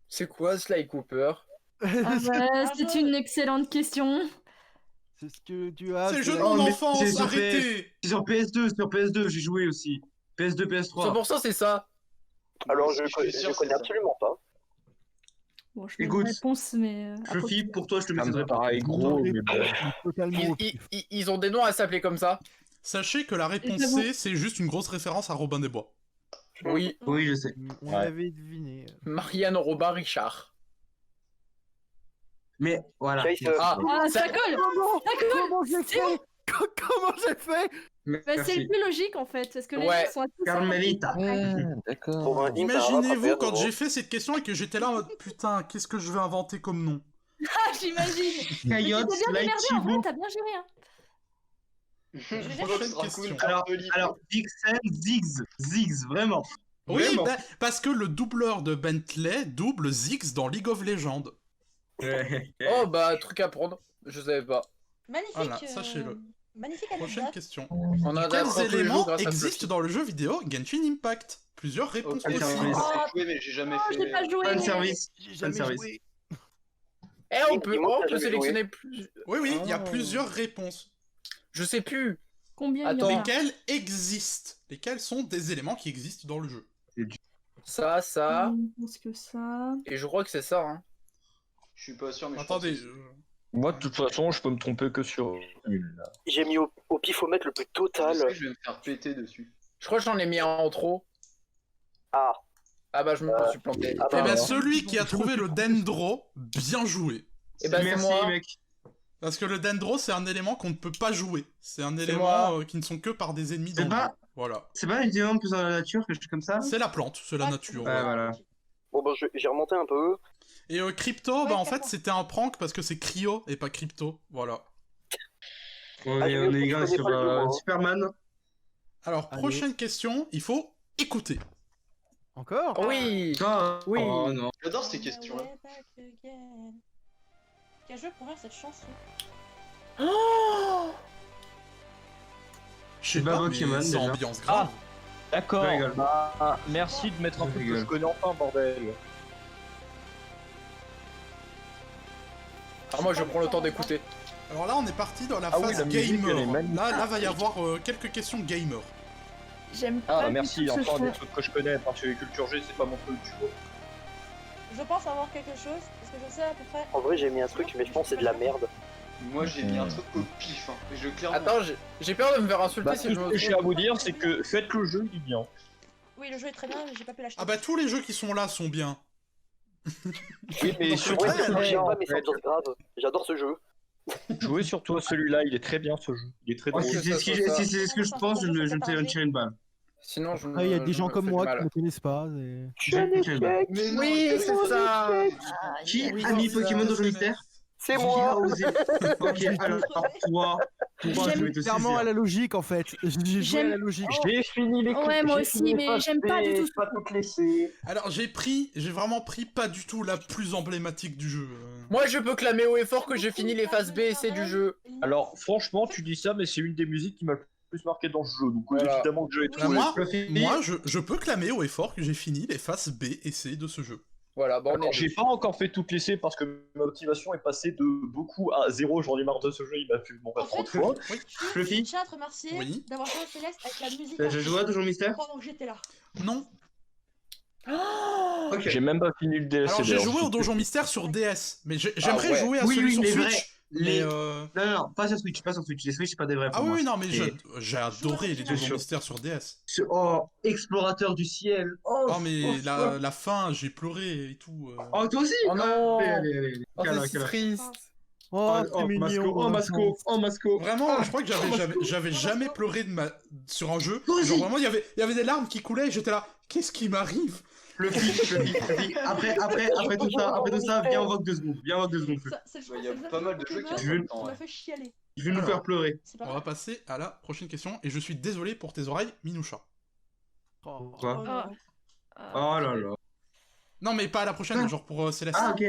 C'est quoi Sly Cooper? Ah bah, c'est une excellente question. C'est ce que tu as. C'est le jeu de Oh, mon mais enfance, c'est sur arrêtez. C'est sur PS2, j'ai joué aussi. PS2, PS3. 100% c'est ça. Alors, Je suis sûr je que connais c'est ça. absolument pas. Bon, je mets Écoute. une réponse, mais... Fluffy, pour toi, je te mets cette réponse. pareil, gros, mais bon. Totalement au Ils, pif. ils ont des noms à s'appeler comme ça. Sachez que la réponse J'avoue. C, c'est juste une grosse référence à Robin des Bois. Oui, Oui, je sais. On Ouais. l'avait deviné. Marianne Robin Richard. Mais voilà. Kaiser. Ah, Ah, ça ça- colle. Ça colle. Comment j'ai C'est fait Comment j'ai fait Bah, c'est Merci. le plus logique en fait, parce que les Ouais. gens sont tous Carmelita. d'accord. Pour un hint, Imaginez-vous à quand nouveau. j'ai fait cette question et que j'étais là en mode putain, qu'est-ce que je vais inventer comme nom? Ah, j'imagine. Mais Coyote, t'as bien Light démerdé, en vrai, Chibo. t'as bien géré. Hein. Prochaine question. Alors, Dixon, Ziggs, vraiment. Oui, Vraiment. bah, parce que le doubleur de Bentley double Ziggs dans League of Legends. Oh bah, truc à prendre. Je savais pas. Magnifique. Voilà, sachez-le. Magnifique Prochaine anecdote. question. On a Quels éléments existent dans le jeu vidéo Genshin Impact? Plusieurs réponses Ok, possibles. attends, J'ai joué, mais j'ai jamais Oh, fait. j'ai pas joué. Fan mais- service. J'ai Fan jamais service. joué. Eh, on peut Dis-moi que t'as jamais sélectionner plus. Oui, oui, il y a Oh. plusieurs réponses. Je sais plus. Combien il y en Attends. a Lesquelles existent? Lesquels sont des éléments qui existent dans le jeu? Ça, ça. Je pense que ça... Et je crois que c'est ça. Hein. Je suis pas sûr, mais Attendez, je pense que Moi, de toute façon, je peux me tromper que sur une. Là. J'ai mis au pifomètre le plus c'est- total. je sais que je vais me faire péter dessus. Je crois que j'en ai mis un en trop. Ah, Ah bah, je me suis planté. ah eh ben, bah, celui qui a trouvé le dendro, bien joué. Eh ben, c'est Merci, moi. mec. Parce que le dendro, c'est un élément qu'on ne peut pas jouer. C'est un moi. élément qui ne sont que par des ennemis dans C'est le pas- jeu. Voilà. C'est pas un élément plus dans la nature, quelque chose comme ça? C'est la plante, c'est la Ah, nature. Ouais, voilà. bon, bah, j'ai remonté un peu. Et Crypto, Ouais, bah en fait, clairement. c'était un prank parce que c'est Cryo et pas Crypto. Voilà. On Ah, est, je on est connais gars pas sur le jeu, moi, hein. Superman. Alors, Allez. prochaine question, il faut écouter. Encore Oui. Ah, Oui. Oh non. J'adore ces questions-là. Quel jeu pour rire cette chanson? Oh Je sais Bah, pas, Pokémon, mais c'est déjà. ambiance grave. D'accord. Je rigole. Bah, merci de mettre un Je truc que rigole. je connais enfin, bordel. Ah, moi, je prends le temps d'écouter. Alors là, on est parti dans la Ah oui, phase la musique, elle est gamer. magnifique. Là, va y avoir quelques questions gamer. J'aime pas Ah, du merci, tout ce enfin jeu. des trucs que je connais, parce que les cultures G, c'est pas mon truc, tu vois. Je pense avoir quelque chose, parce que je sais à peu près. En vrai, j'ai mis un truc, mais je pense que c'est de la merde. Moi, j'ai mis un truc au pif. Hein. Et je clairement. Attends, j'ai peur de me faire insulter Bah, si tout je ce me que j'ai à vous dire, c'est que faites le jeu, il est bien. Oui, le jeu est très bien, mais j'ai pas pu l'acheter. Ah bah tous les jeux qui sont là sont bien. Oui, mais Donc, surtout, ouais, Ouais, c'est je sais en pas, mais c'est fait. ambiance grave. J'adore ce jeu. jouez surtout à celui-là, il est très bien ce jeu. Il est très Ouais, drôle. si c'est ce que je pense, je vais me tirer une balle. Sinon, je Ah, il y a des gens comme moi qui me ne connaissent pas. et- Je suis un échec. Mais oui, c'est ça. Qui Oui, a mis c'est Pokémon ça, dans le mystère? C'est Qui moi. a osé? Ok, alors toi, je vais te Clairement à saisir. la logique en fait. J'ai joué à J'aime- la logique. J'ai fini les Ouais, moi aussi, mais j'aime pas du tout ce Pas toutes laissées. Alors j'ai vraiment pris pas du tout la plus emblématique du jeu. Moi, je peux clamer haut et fort que j'ai fini les phases B et C du jeu. Alors, franchement, tu dis ça, mais c'est une des musiques qui m'a le plus marqué dans ce jeu. Donc, Voilà. évidemment que je l'ai Oui. trouvé. Moi, je peux clamer haut et fort que j'ai fini les phases B et C de ce jeu. Voilà, bon, Alors, j'ai pas encore fait toutes les C parce que ma motivation est passée de beaucoup à 0. J'en ai marre de ce jeu, il m'a fait mon En trop de fait, fois. Fluffy, je tiens à te remercier Oui. d'avoir joué au Céleste avec la musique. t'as déjà joué à Donjon Mystère? pendant que j'étais là. Non. Ok. J'ai même pas fini le DLC. Alors j'ai d'ailleurs, joué au je- Donjon Mystère sur DS, mais j'aimerais ouais. jouer à Oui, celui oui, sur mais Switch. vrai, Mais les- Non, pas sur Switch, pas sur Switch. Les Switch, c'est pas des vrais pour Ah oui, moi. oui, non, mais Et- j'ai adoré les Je Donjons suis- Mystère sur DS. Oh, explorateur du ciel. Oh, Oh, mais oh, la fin, j'ai pleuré et tout. Oh, toi aussi? Oh non. Allez, allez, allez. Oh, Cala, c'est si cala. triste. Oh, Oh, c'est mignon. Masco, oh, Masco, oh, Masco. Vraiment, je crois que j'avais jamais pleuré sur un jeu. Toi aussi. Genre vraiment, il y avait des larmes qui coulaient et j'étais là, qu'est-ce qui m'arrive? Fluffy. Après tout ça, viens en vogue 2 secondes. Viens en vogue 2 secondes. Fluffy. Il y a pas mal de jeux qui Je vais- ont Ça le m'a temps. fait chialer. Je vais nous faire pleurer. C'est pas On va vrai. passer à la prochaine question et je suis désolé pour tes oreilles, Minoucha. Oh. Quoi? Oh, Ah. non. Oh là là. Non, mais pas à la prochaine, Ah. genre pour Céleste. Ah, ok.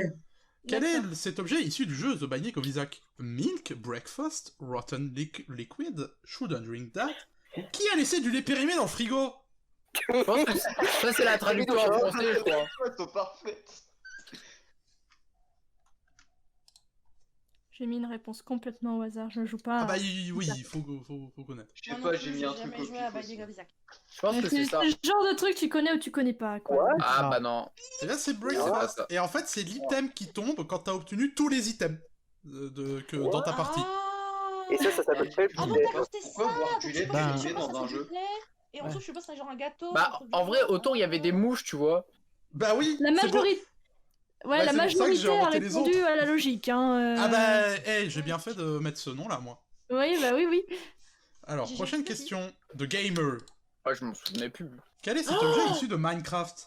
Quel est cet objet issu du jeu The Binding of Isaac? Milk, breakfast, rotten liquid, shouldn't drink that? Qui a laissé du lait périmé dans le frigo? Je pense que ça, c'est la traduction en français, je crois. Elles sont parfaites. J'ai mis une réponse complètement au hasard, je joue pas. Ah bah oui, il faut connaître. Je sais pas, j'ai mis un truc au joué à pif Binding aussi. of Isaac. Je pense que c'est ça. le genre de truc tu connais ou tu connais pas, quoi. Ah bah non. Et là, c'est Break Non, the c'est pas Fast. ça. Et en fait, c'est l'item qui tombe quand t'as obtenu tous les items dans ta partie. Et ça s'appelle pas le Ah bon, poulet. d'accord, c'était ça. Pourquoi voir Donc, Juliette tu penses que cuisiner tu dans passes un un jeu buffet, et en dessous, je sais pas, c'est genre un gâteau. un Bah truc du en vrai, genre. autour il y avait des mouches, tu vois. Bah oui. La c'est bon. majorité. Ouais, Bah, la c'est pour ça que majorité j'ai a inventé les répondu autres. à la logique. Hein, Ah bah, j'ai bien fait de mettre ce nom-là, moi. Oui, bah oui. Alors, J'ai prochaine jamais dit. question de Gamer. Ouais, je m'en souvenais plus. Quel est cet objet issu de Minecraft?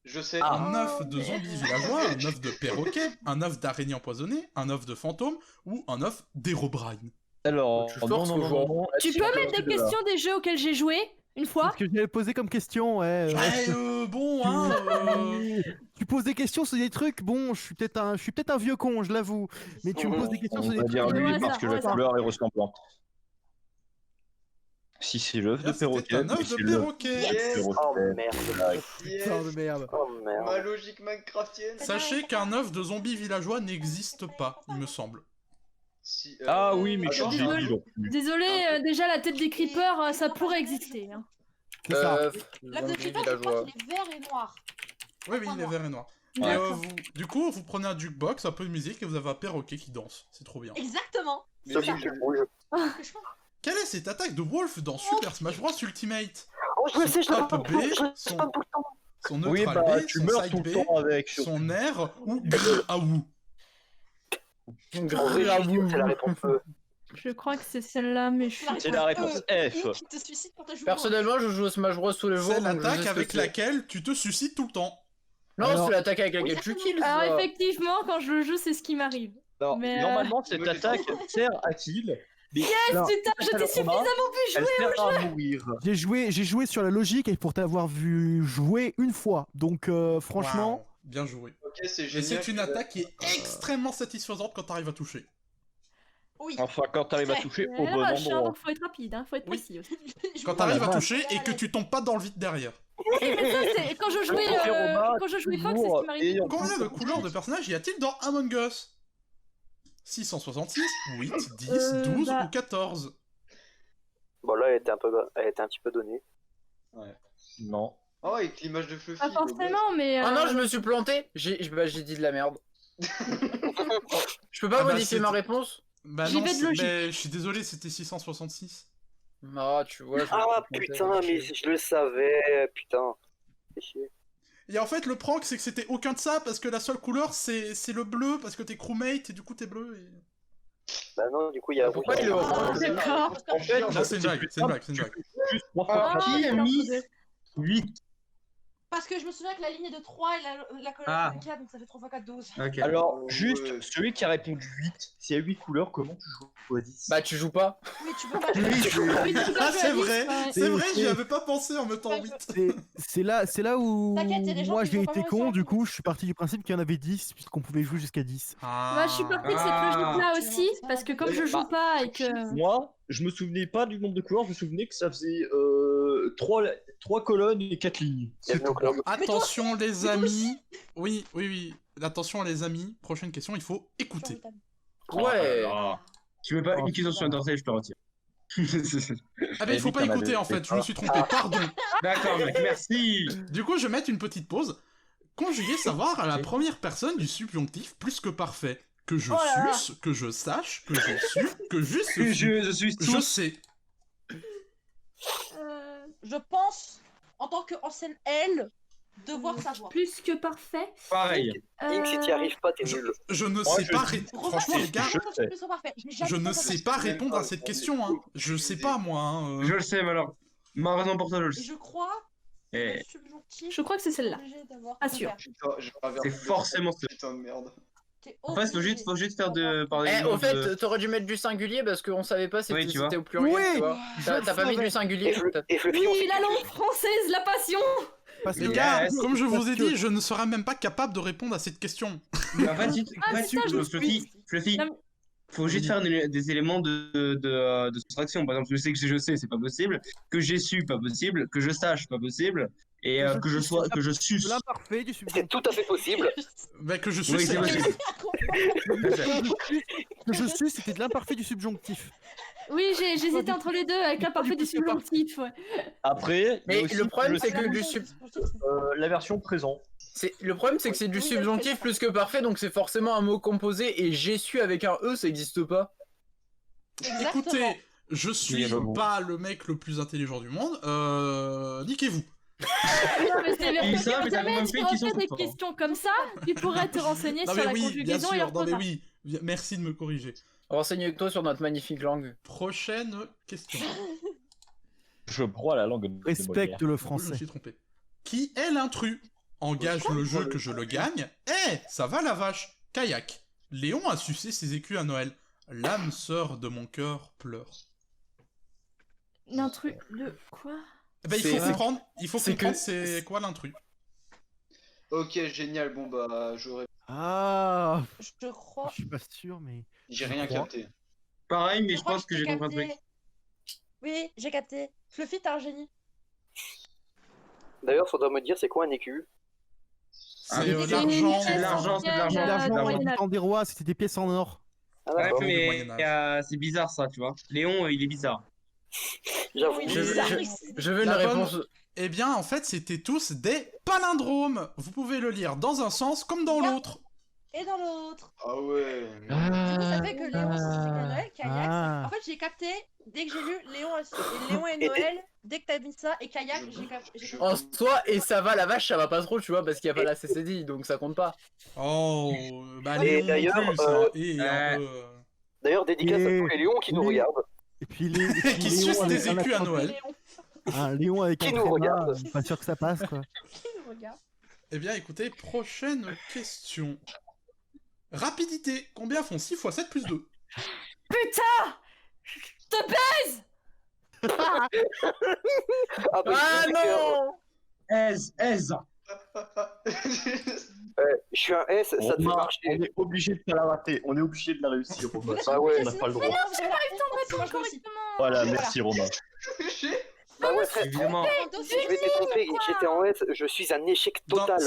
Je sais. Un œuf de zombie villageois, un œuf de perroquet, un œuf d'araignée empoisonnée, un œuf de fantôme ou un œuf d'Hérobrine? Alors, Tu forces aux joueurs. Tu peux mettre des questions des jeux auxquels j'ai joué une fois? Ce que j'avais posé comme question, ouais. Bon, hein. Tu poses des questions sur des trucs, bon, je suis peut-être un vieux con, je l'avoue. Mais tu me poses des questions On sur des va trucs. dire Au lui hasard, parce que au la hasard. couleur est ressemblante. Si c'est l'œuf de Là, c'était perroquet, un mais œuf c'est de l'œuf perroquet. Yes. Oh perroquet. merde. Putain de merde. Oh merde. Ma logique Minecraftienne. Sachez qu'un œuf de zombie villageois n'existe pas, il me semble. Si, Ah oui, mais attends, j'ai dit non plus. Désolé, déjà la tête des creepers, ça pourrait exister. Hein. C'est ça. L'œuf de Creeper, je crois qu'il est vert et noir. Oui, il est vert et noir. Ouais. Et du coup, vous prenez un jukebox, un peu de musique, et vous avez un perroquet qui danse. C'est trop bien. Exactement. Sauf si tu bouges. Quelle est cette attaque de Wolf dans Super Smash Bros Ultimate? Oh, je le sais, je Son l'ai up pas B, je l'ai pas tout le temps. son Oui, neutral bah B, tu son meurs side tout B, le temps avec. son R ou Aou. En vrai, je suis sûr que c'est la réponse E. Je crois que c'est celle-là, mais je suis... C'est la réponse F. Qui te suicide quand t'as joué. Personnellement, je joue au Smash Bros tous les jours. C'est donc je sais l'attaque ce que avec c'est. laquelle tu te suicides tout le temps. Non, Alors- c'est l'attaque avec laquelle tu kills. Alors ça. effectivement, quand je le joue, c'est ce qui m'arrive. Non, Mais, normalement, cette moi, j'ai attaque sert à kill. Mais Alors, Putain, je t'ai alors, suffisamment vu elle jouer. sert à mourir. J'ai joué sur la logique et pour t'avoir vu jouer une fois. Donc franchement, Wow, bien joué. Ok, c'est Et génial. c'est une attaque qui est extrêmement satisfaisante quand t'arrives à toucher. Oui. Enfin, quand t'arrives à toucher au Elle bon rush, hein, endroit. donc faut être rapide, hein, faut être Oui. précis aussi. Quand t'arrives à toucher et que tu tombes pas dans le vide derrière. Mais ça, c'est quand je jouais, quand je jouais Fox, c'est ce qui m'arrivait. Et en Combien plus, de couleurs de personnages y a-t-il dans Among Us? 666, 8, 10, 12 bah- ou 14? Bon, là, elle était un petit peu donnée. Non. Oh, avec l'image de Fluffy. Pas forcément, mais... Ah non, je me suis planté. J'ai dit de la merde. Je peux pas Ah bah, modifier c'est- ma réponse? Bah J'y non, vais de logique. mais je suis désolé, c'était 666. Ah, tu vois. je me Ah suis planté, putain, mais je le savais, putain. C'est chier. Et en fait, le prank, c'est que c'était aucun de ça, parce que la seule couleur, c'est le bleu, parce que t'es crewmate, et du coup, t'es bleu. Et... Bah non, du coup, il y a... Pourquoi il est Ah, orange? D'accord. En fait, Non, c'est une blague, c'est une blague, c'est une blague. juste 3 fois. Ah, Qui a d'accord, mis faudrait- 8? Parce que je me souviens que la ligne est de 3 et la colonne Ah. est de 4, donc ça fait 3 x 4, 12. Ok. Alors, juste, celui qui a répondu 8, s'il y a 8 couleurs, comment tu joues à 10? Bah, tu joues pas. Oui, tu peux pas Oui, jouer. je- Oui, tu peux Ah, jouer c'est à 10, vrai, ouais. c'est vrai, j'y c'est- avais pas pensé en mettant 8. c'est là où T'inquiète, y a des gens moi qui j'ai vont pas été mal con. sur Du la coup, je suis parti du principe qu'il y en avait 10 puisqu'on pouvait jouer jusqu'à 10. Bah, je suis partie de cette Ah. logique-là aussi, parce que comme je joue pas et que... Moi, je me souvenais pas du nombre de couleurs, je me souvenais que ça faisait 3 colonnes et 4 lignes. Bienvenue au club. Attention, les Mais toi amis. Oui. Attention, les amis. Prochaine question, il faut écouter. Ouais. Tu veux pas une question sur Undertale, je te retire. Ah, bah, il faut pas écouter, en fait, je me suis trompé, pardon. D'accord, mec, merci. Du coup, je vais mettre une petite pause. Conjuguer savoir à la première personne du subjonctif plus que parfait. Que je Oh là là. suce, que je sache, que je su, que juste Que je suis je tout. sais. Je pense, en tant qu'ancienne L, devoir savoir. Plus que parfait. Pareil. Ink, si t'y arrives pas, t'es nul. Je ne Moi, sais je pas. dis- Franchement, les gars, je ne sais pas jamais répondre à cette question. Hein. Je sais pas, moi. Hein. Je le sais, mais alors. Malheureusement pour toi, je le Et sais. je crois, Et le subjonctif, Je crois que c'est celle-là. obligé d'avoir Assure. couvert. c'est forcément ce. Putain de merde. T'es En fait, faut juste faire de. par des Eh, éléments au fait, de- t'aurais dû mettre du singulier parce qu'on savait pas si Oui, tu vois. c'était au pluriel, Oui, tu vois. T'as pas mis du singulier. Et Fluffy, on Oui, fait la langue française, la passion. Parce Les que gars, Yes. comme je vous ai Parce que- dit, je ne serai même pas capable de répondre à cette question. Mais en fait, Ah, c'est ça, je me suis- Fluffy, Non, mais- faut juste faire des éléments de soustraction. Par exemple, je sais que je sais, c'est pas possible. Que j'ai su, pas possible. Que je sache, pas possible. Et que je sois, que je suce. l'imparfait du c'est subjonctif. tout à fait possible. Bah, que je suis. Oui, c'est possible. que je suis, c'était de l'imparfait du subjonctif. Oui, j'hésitais entre les deux avec l'imparfait du subjonctif. Ouais. Après, Mais le problème, c'est que la version présent. Le problème, c'est que c'est du subjonctif plus que parfait, donc c'est forcément un mot composé, et j'ai su avec un E, ça existe pas. Écoutez, je suis pas le mec le plus intelligent du monde, niquez-vous. Non, mais c'est Et ça, mais t'as jamais même tu fait une refais question des sur toi. questions comme ça, tu pourrais te renseigner Non sur mais la oui, bien conjugaison sûr, et non mais l'orthographe. oui, merci de me corriger. Renseigne-toi sur notre magnifique langue. Prochaine question. Je broie la langue de Respecte le Oui, je me français. suis trompé. Qui est l'intrus? Engage le jeu que je le gagne. Eh, ça va la vache. Kayak. Léon a sucé ses écus à Noël. L'âme sœur de mon cœur pleure. L'intrus, le quoi? Eh ben, il faut comprendre, c'est quoi l'intrus. Ok, génial, bon bah, j'aurais... Ah, Je crois. je suis pas sûr, mais. J'ai rien capté. Pareil, mais je crois pense que j'ai compris un truc. Oui, j'ai capté. Fluffy, t'es un génie. D'ailleurs, faudra me dire c'est quoi un écu? C'est de l'argent. C'est de l'argent, c'est de l'argent. L'argent du temps des rois, c'était des pièces en or. Ah, Ouais, mais c'est bizarre ça, tu vois. Léon, il est bizarre. J'avoue. Je veux une La réponse. bonne- Eh bien, en fait, c'était tous des palindromes. Vous pouvez le lire dans un sens comme dans l'autre. Et dans l'autre. Ah ouais. Du coup, ça fait que Léon, c'est Noël, Kayak. Ah. En fait, j'ai capté dès que j'ai lu Léon et Noël. Dès que t'as dit ça, et Kayak, j'ai capté. En soi, et ça va la vache, ça va pas trop, tu vois, parce qu'il y a pas la CCD, donc ça compte pas. Oh, bah Et Léon d'ailleurs, non plus, ça. Et un peu, D'ailleurs, dédicace à tous les lions qui nous regardent. Et puis les. qui sucent des écus à Noël. Un Léon avec Qui un nous tréma, regarde. pas sûr que ça passe, quoi. Eh bien, écoutez, prochaine question. Rapidité. Combien font 6 x 7 plus 2? Putain! Je te baise! Ah, bah, Ah non! Aise. Je suis un S, ça te fait On marcher. est obligé de pas la rater, on est obligé de la réussir, Romain. Bah ouais. On n'a pas le droit. Mais non, j'ai pas eu le temps de répondre correctement! Voilà, merci Romain. Bah ouais, frère, Évidemment. je vais te tromper, j'étais en S, je suis un échec total.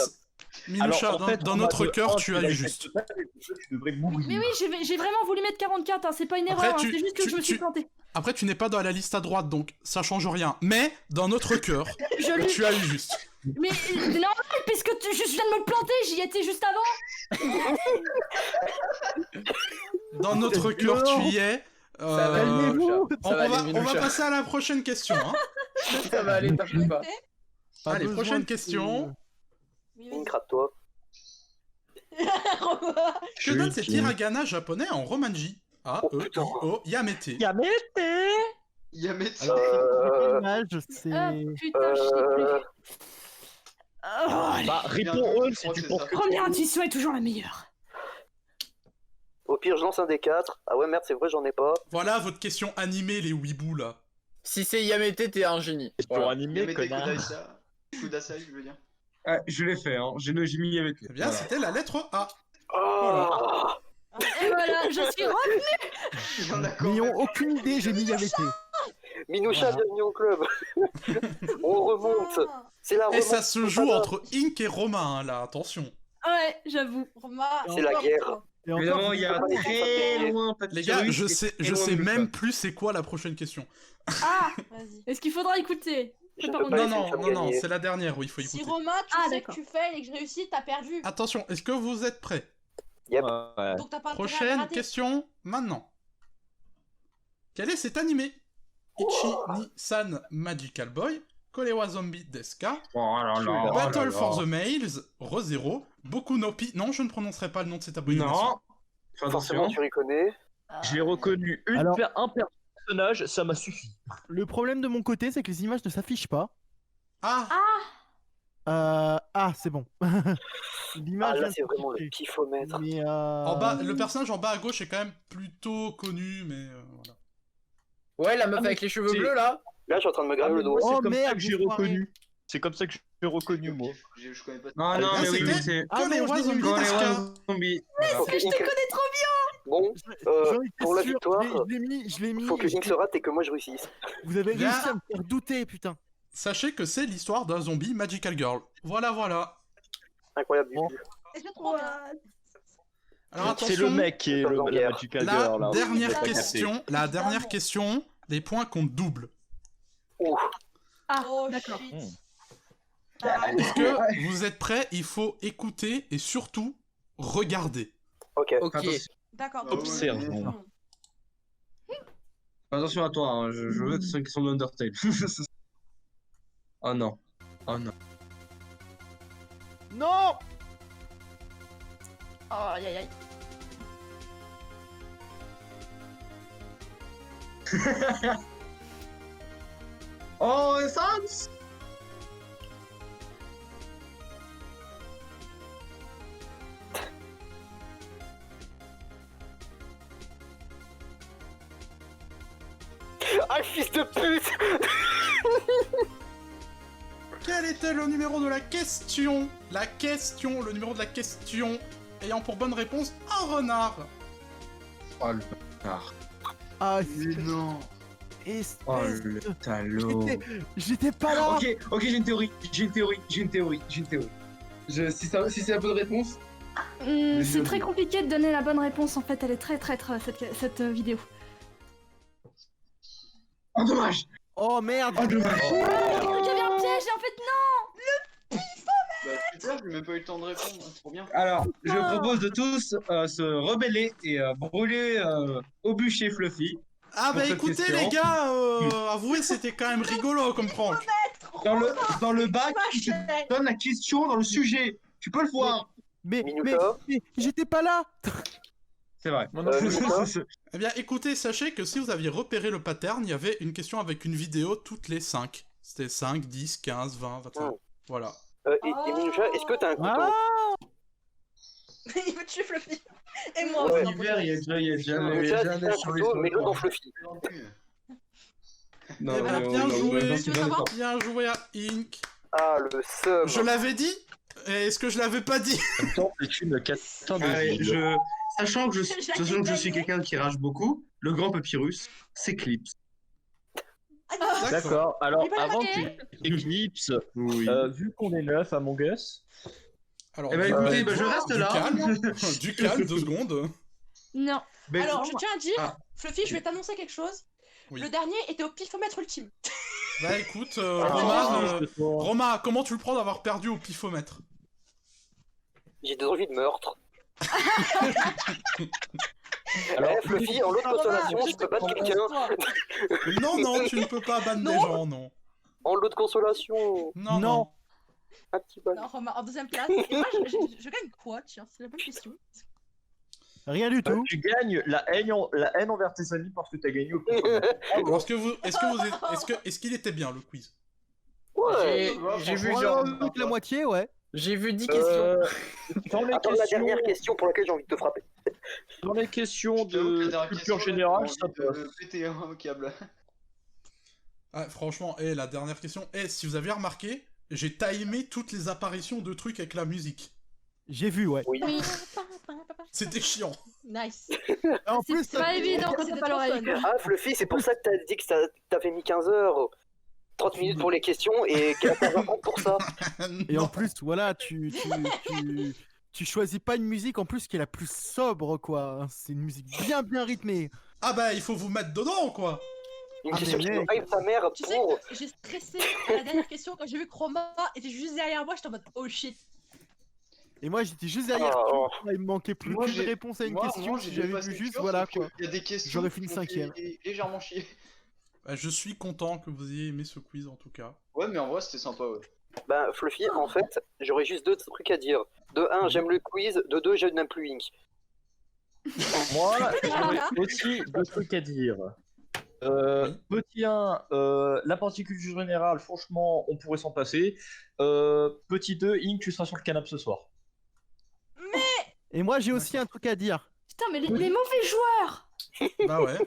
Miloucha, Alors, en fait, dans on notre a de cœur, un, tu as tu eu l'as juste. Tu devrais mourir. Mais oui, j'ai vraiment voulu mettre 44, hein, c'est pas une Après, erreur, hein, tu- c'est juste que tu- je me suis tu- plantée. Après, tu n'es pas dans la liste à droite, donc ça change rien. Mais, dans notre cœur, tu as eu juste. Mais normal, puisque je viens de me planter, j'y étais juste avant! Dans notre cœur, tu y es. Ça va aller, Miloucha. on Ça va aller, va Miloucha. passer à la prochaine question. Hein. Ça va aller, t'inquiète pas. Pas Allez, besoin prochaine de- question. Incrate-toi. Que donne cet hiragana japonais en romanji? A-E-I-O Yamete. Yamete. L'image, c'est. Ah putain, je sais plus. Bah, réponds eux si tu penses que. Première intuition est toujours la meilleure. Au pire, je lance un D4. Ah ouais, merde, c'est vrai, j'en ai pas. Voilà votre question animée, les weebous là. Si c'est Yamete, t'es un génie. Pour Voilà. animer, Yamete connard. Kudasai, je veux dire. Je l'ai fait, hein. J'ai mis avec. Eh bien, c'était la lettre A. Ah. Et voilà, je suis revenue! Il y en a quand N'ayons même. aucune idée, j'ai mis Yamete. Minoucha, bienvenue au club. On remonte. C'est la Et remonte. ça se joue entre Ink et Romain, hein, là, attention. Ouais, j'avoue. C'est la guerre. Et encore, Évidemment, il y a très loin. Les gars, je sais même plus c'est quoi la prochaine question. Ah! Est-ce qu'il faudra écouter? Je ne Prépare peux pas une- laisser Non, c'est la dernière où il faut Si écouter. Romain, tu Ah, sais d'accord. que tu fais et que je réussis, t'as perdu. Attention, est-ce que vous êtes prêts? Yep. Ouais. Donc t'as pas intérêt à Prochaine rater. question, maintenant. Quel est cet animé? Ichi ni San Magical Boy, Kolewa Zombie Deska, Oh là là. Battle for the Males, ReZero, Boku no Pi... Non, je ne prononcerai pas le nom de cette abomination. Non. Fais Forcément, attention. tu reconnais. Je l'ai reconnu Alors- un personnage, ça m'a suffi. Le problème de mon côté, c'est que les images ne s'affichent pas. Ah, Ah, c'est bon. L'image Ah, là, vient c'est de vraiment le s'afficher. kiffomètre. Mais en bas, le personnage en bas à gauche est quand même plutôt connu, mais voilà. Ouais, la meuf Ah, mais avec les cheveux c'est- bleus là. Là, je suis en train de me graver le Moi, doigt. c'est Oh, comme ça merde, que j'ai vous foirez. reconnu. C'est comme ça que j'ai reconnu, moi. Je connais pas. Non, non, Ah, mais oui, c'était c'est. Ah non, Kolewa je l'ai Zombie vu. Kolewa Deska. Zombie. Faut que Je te Ink- connais trop bien! Bon, J'en étais pour la sûr, victoire, je l'ai mis. faut que Ink se rate et que moi je réussisse. Vous avez Là. réussi à me faire douter, putain. Sachez que c'est l'histoire d'un zombie Magical Girl. Voilà, voilà. Incroyable. Bon. Est-ce que trop bien? Alors C'est attention, le mec qui est la Magical Girl. là. la dernière question, les points comptent double. Ah, Oh, d'accord. shit. Est-ce que vous êtes prêts? Il faut écouter et surtout regarder. Ok. D'accord. Observe. Attention à toi, hein, je veux que ce soit une question d'Undertale. Oh non. Oh non. Non. Oh, aïe aïe aïe. Oh, Sans! Ah, fils de pute! Quel était le numéro de la question? Le numéro de la question ayant pour bonne réponse un renard. Oh le bâtard. Ah, Mais non. espèce Oh le de- talaud. J'étais pas là. Ok, j'ai une théorie. Si c'est la bonne réponse. C'est très compliqué de donner la bonne réponse en fait, elle est très cette vidéo. Oh dommage. Oh merde. Oh dommage. Il y avait un piège et en fait non. Bah super, j'ai même pas eu le temps de répondre, c'est trop bien. Alors, je propose de tous se rebeller et brûler au bûcher Fluffy. Ah bah Pour cette écoutez question. les gars, avouez c'était quand même rigolo comme prank. Dans le bac, je te donne la question dans le sujet. Tu peux le voir. Mais Minuta. j'étais pas là. C'est vrai. Minuta. Eh bien écoutez, sachez que si vous aviez repéré le pattern, il y avait une question avec une vidéo toutes les 5. C'était 5, 10, 15, 20, 25. Voilà. Et Minucha, est-ce que t'as un couteau? Il veut tuer Fluffy. Et moi Ouais. aussi. L'hiver, il y a déjà Minucha, si t'as un couteau, mets-le dans Fluffy. Non, Eh ben, non, bien non, joué, non, c'est pas bien joué à Ink. Ah, le seum. Je l'avais dit? Est-ce que je l'avais pas dit? C'est une catin de Allez, vide. sachant que je suis quelqu'un qui rage beaucoup, le grand papyrus s'éclipse. D'accord, alors Il est pas avant lagué. que tu éclipses, Oui. vu qu'on est neuf à Among Us, Alors, Eh ben, écoutez, je reste du là. calme, du calme, 2 secondes. Non. Ben, Alors, je tiens à dire, Ah. Fluffy, je vais t'annoncer quelque chose. Oui. Le dernier était au pifomètre ultime. Bah écoute, Ah, Roma, comment tu le prends d'avoir perdu au pifomètre? J'ai des envies de meurtre. Alors, Fluffy, en l'autre consolation, je peux battre quelqu'un. Non, tu ne peux pas ban des gens, non. En l'autre consolation. Non. Un petit bal. Non, Romain, en deuxième place. Et moi, je gagne quoi? Tiens, c'est la bonne question. Rien du tout. tu gagnes la haine envers tes amis parce que t'as gagné au Alors, est-ce qu'il était bien le quiz? Ouais. J'ai vu Ouais, genre. toute la moitié, ouais. J'ai vu 10 questions. Dans les Attends, la dernière question pour laquelle j'ai envie de te frapper. Dans les questions J'avoue que la de dernière culture question, générale, j'ai ça envie peut. de péter un câble. Ah, franchement, la dernière question. Si vous avez remarqué, j'ai timé toutes les apparitions de trucs avec la musique. J'ai vu, ouais. Oui. C'était chiant. Nice. En plus, C'est pas évident quand t'as pas l'oreille. quoi. Ah, Fluffy, c'est pour ça que t'as dit que t'avais mis 15 heures. 30 minutes pour les questions et 15h30 pour ça. et en plus, voilà, tu choisis pas une musique en plus qui est la plus sobre, quoi. C'est une musique bien rythmée. Ah bah, il faut vous mettre dedans, quoi. Une Ah, question mais qui mec. me hype ta mère Tu sais pour... que j'ai stressé à la dernière question quand j'ai vu que Romain était juste derrière moi, j'étais en mode oh shit. Et moi, j'étais juste derrière. Ah, oh. Il me manquait plus Moi, qu'une j'ai- réponse à une Moi, question. j'ai Si j'avais dépassé vu juste, le voilà, sauf que quoi. Il y a des questions J'aurais qui fini m'ont fait 5e. légèrement chier. Bah, je suis content que vous ayez aimé ce quiz, en tout cas. Ouais, mais en vrai, c'était sympa, ouais. Ben, Fluffy, en fait, j'aurais juste deux trucs à dire. De 1, j'aime le quiz. De 2, je n'aime plus Ink. Moi, j'aurais aussi deux trucs à dire. Petit 1, la partie culture générale, franchement, on pourrait s'en passer. Petit 2, Ink, tu seras sur le canapé ce soir. Et moi, j'ai aussi un truc à dire. Putain, mais les mauvais joueurs. Bah ouais.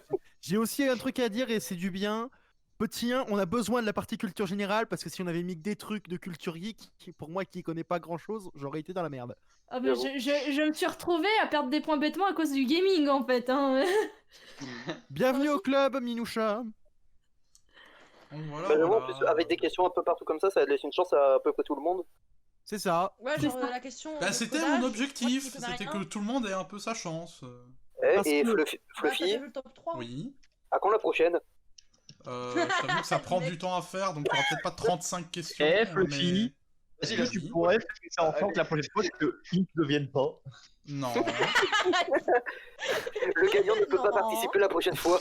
J'ai aussi un truc à dire et c'est du bien. Petit 1, on a besoin de la partie culture générale parce que si on avait mis que des trucs de culture geek, pour moi qui connais pas grand chose, j'aurais été dans la merde. Ah bah, je me suis retrouvée à perdre des points bêtement à cause du gaming en fait. Hein. Bienvenue au club, Minoucha. Donc, voilà, Ben, voilà. en plus, avec des questions un peu partout comme ça laisse une chance à peu près tout le monde. C'est ça. Ouais, genre la question. Bah, c'était codage, mon objectif, moi qui connais c'était rien. que tout le monde ait un peu sa chance. Et Ouais, t'as Fluffy, fait le top 3. Oui. à quand la prochaine? Je t'avoue que ça prend du temps à faire, donc il n'y aura peut-être pas 35 questions. Eh, Fluffy, mais- est-ce que tu pourrais faire en sorte la prochaine fois que Link ne vienne pas? Non. Le gagnant ne peut pas Non. participer la prochaine fois.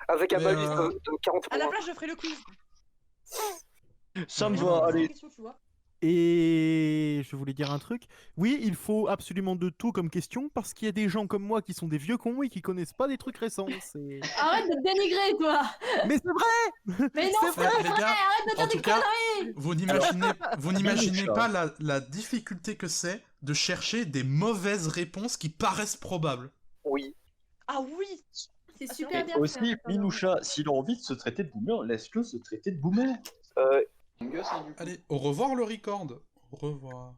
Avec un Mais, malus de 40 À la points. place, je ferai le quiz. Ça me Ouais. va, allez. Question, tu vois. Et je voulais dire un truc. Oui, il faut absolument de tout comme question parce qu'il y a des gens comme moi qui sont des vieux cons et qui connaissent pas des trucs récents. C'est... Arrête de te dénigrer, toi. Mais c'est vrai. Mais non, c'est Ouais, pas les vrai. gars, Arrête de en dire tout des cas, conneries. vous n'imaginez Minoucha. pas la difficulté que c'est de chercher des mauvaises réponses qui paraissent probables. Oui. Ah oui. C'est Ah, super Et bien aussi, fait. Minoucha, s'il a envie de se traiter de boomer, laisse-le se traiter de boomer. Among Us, hein, du coup. Allez, au revoir le record. Au revoir.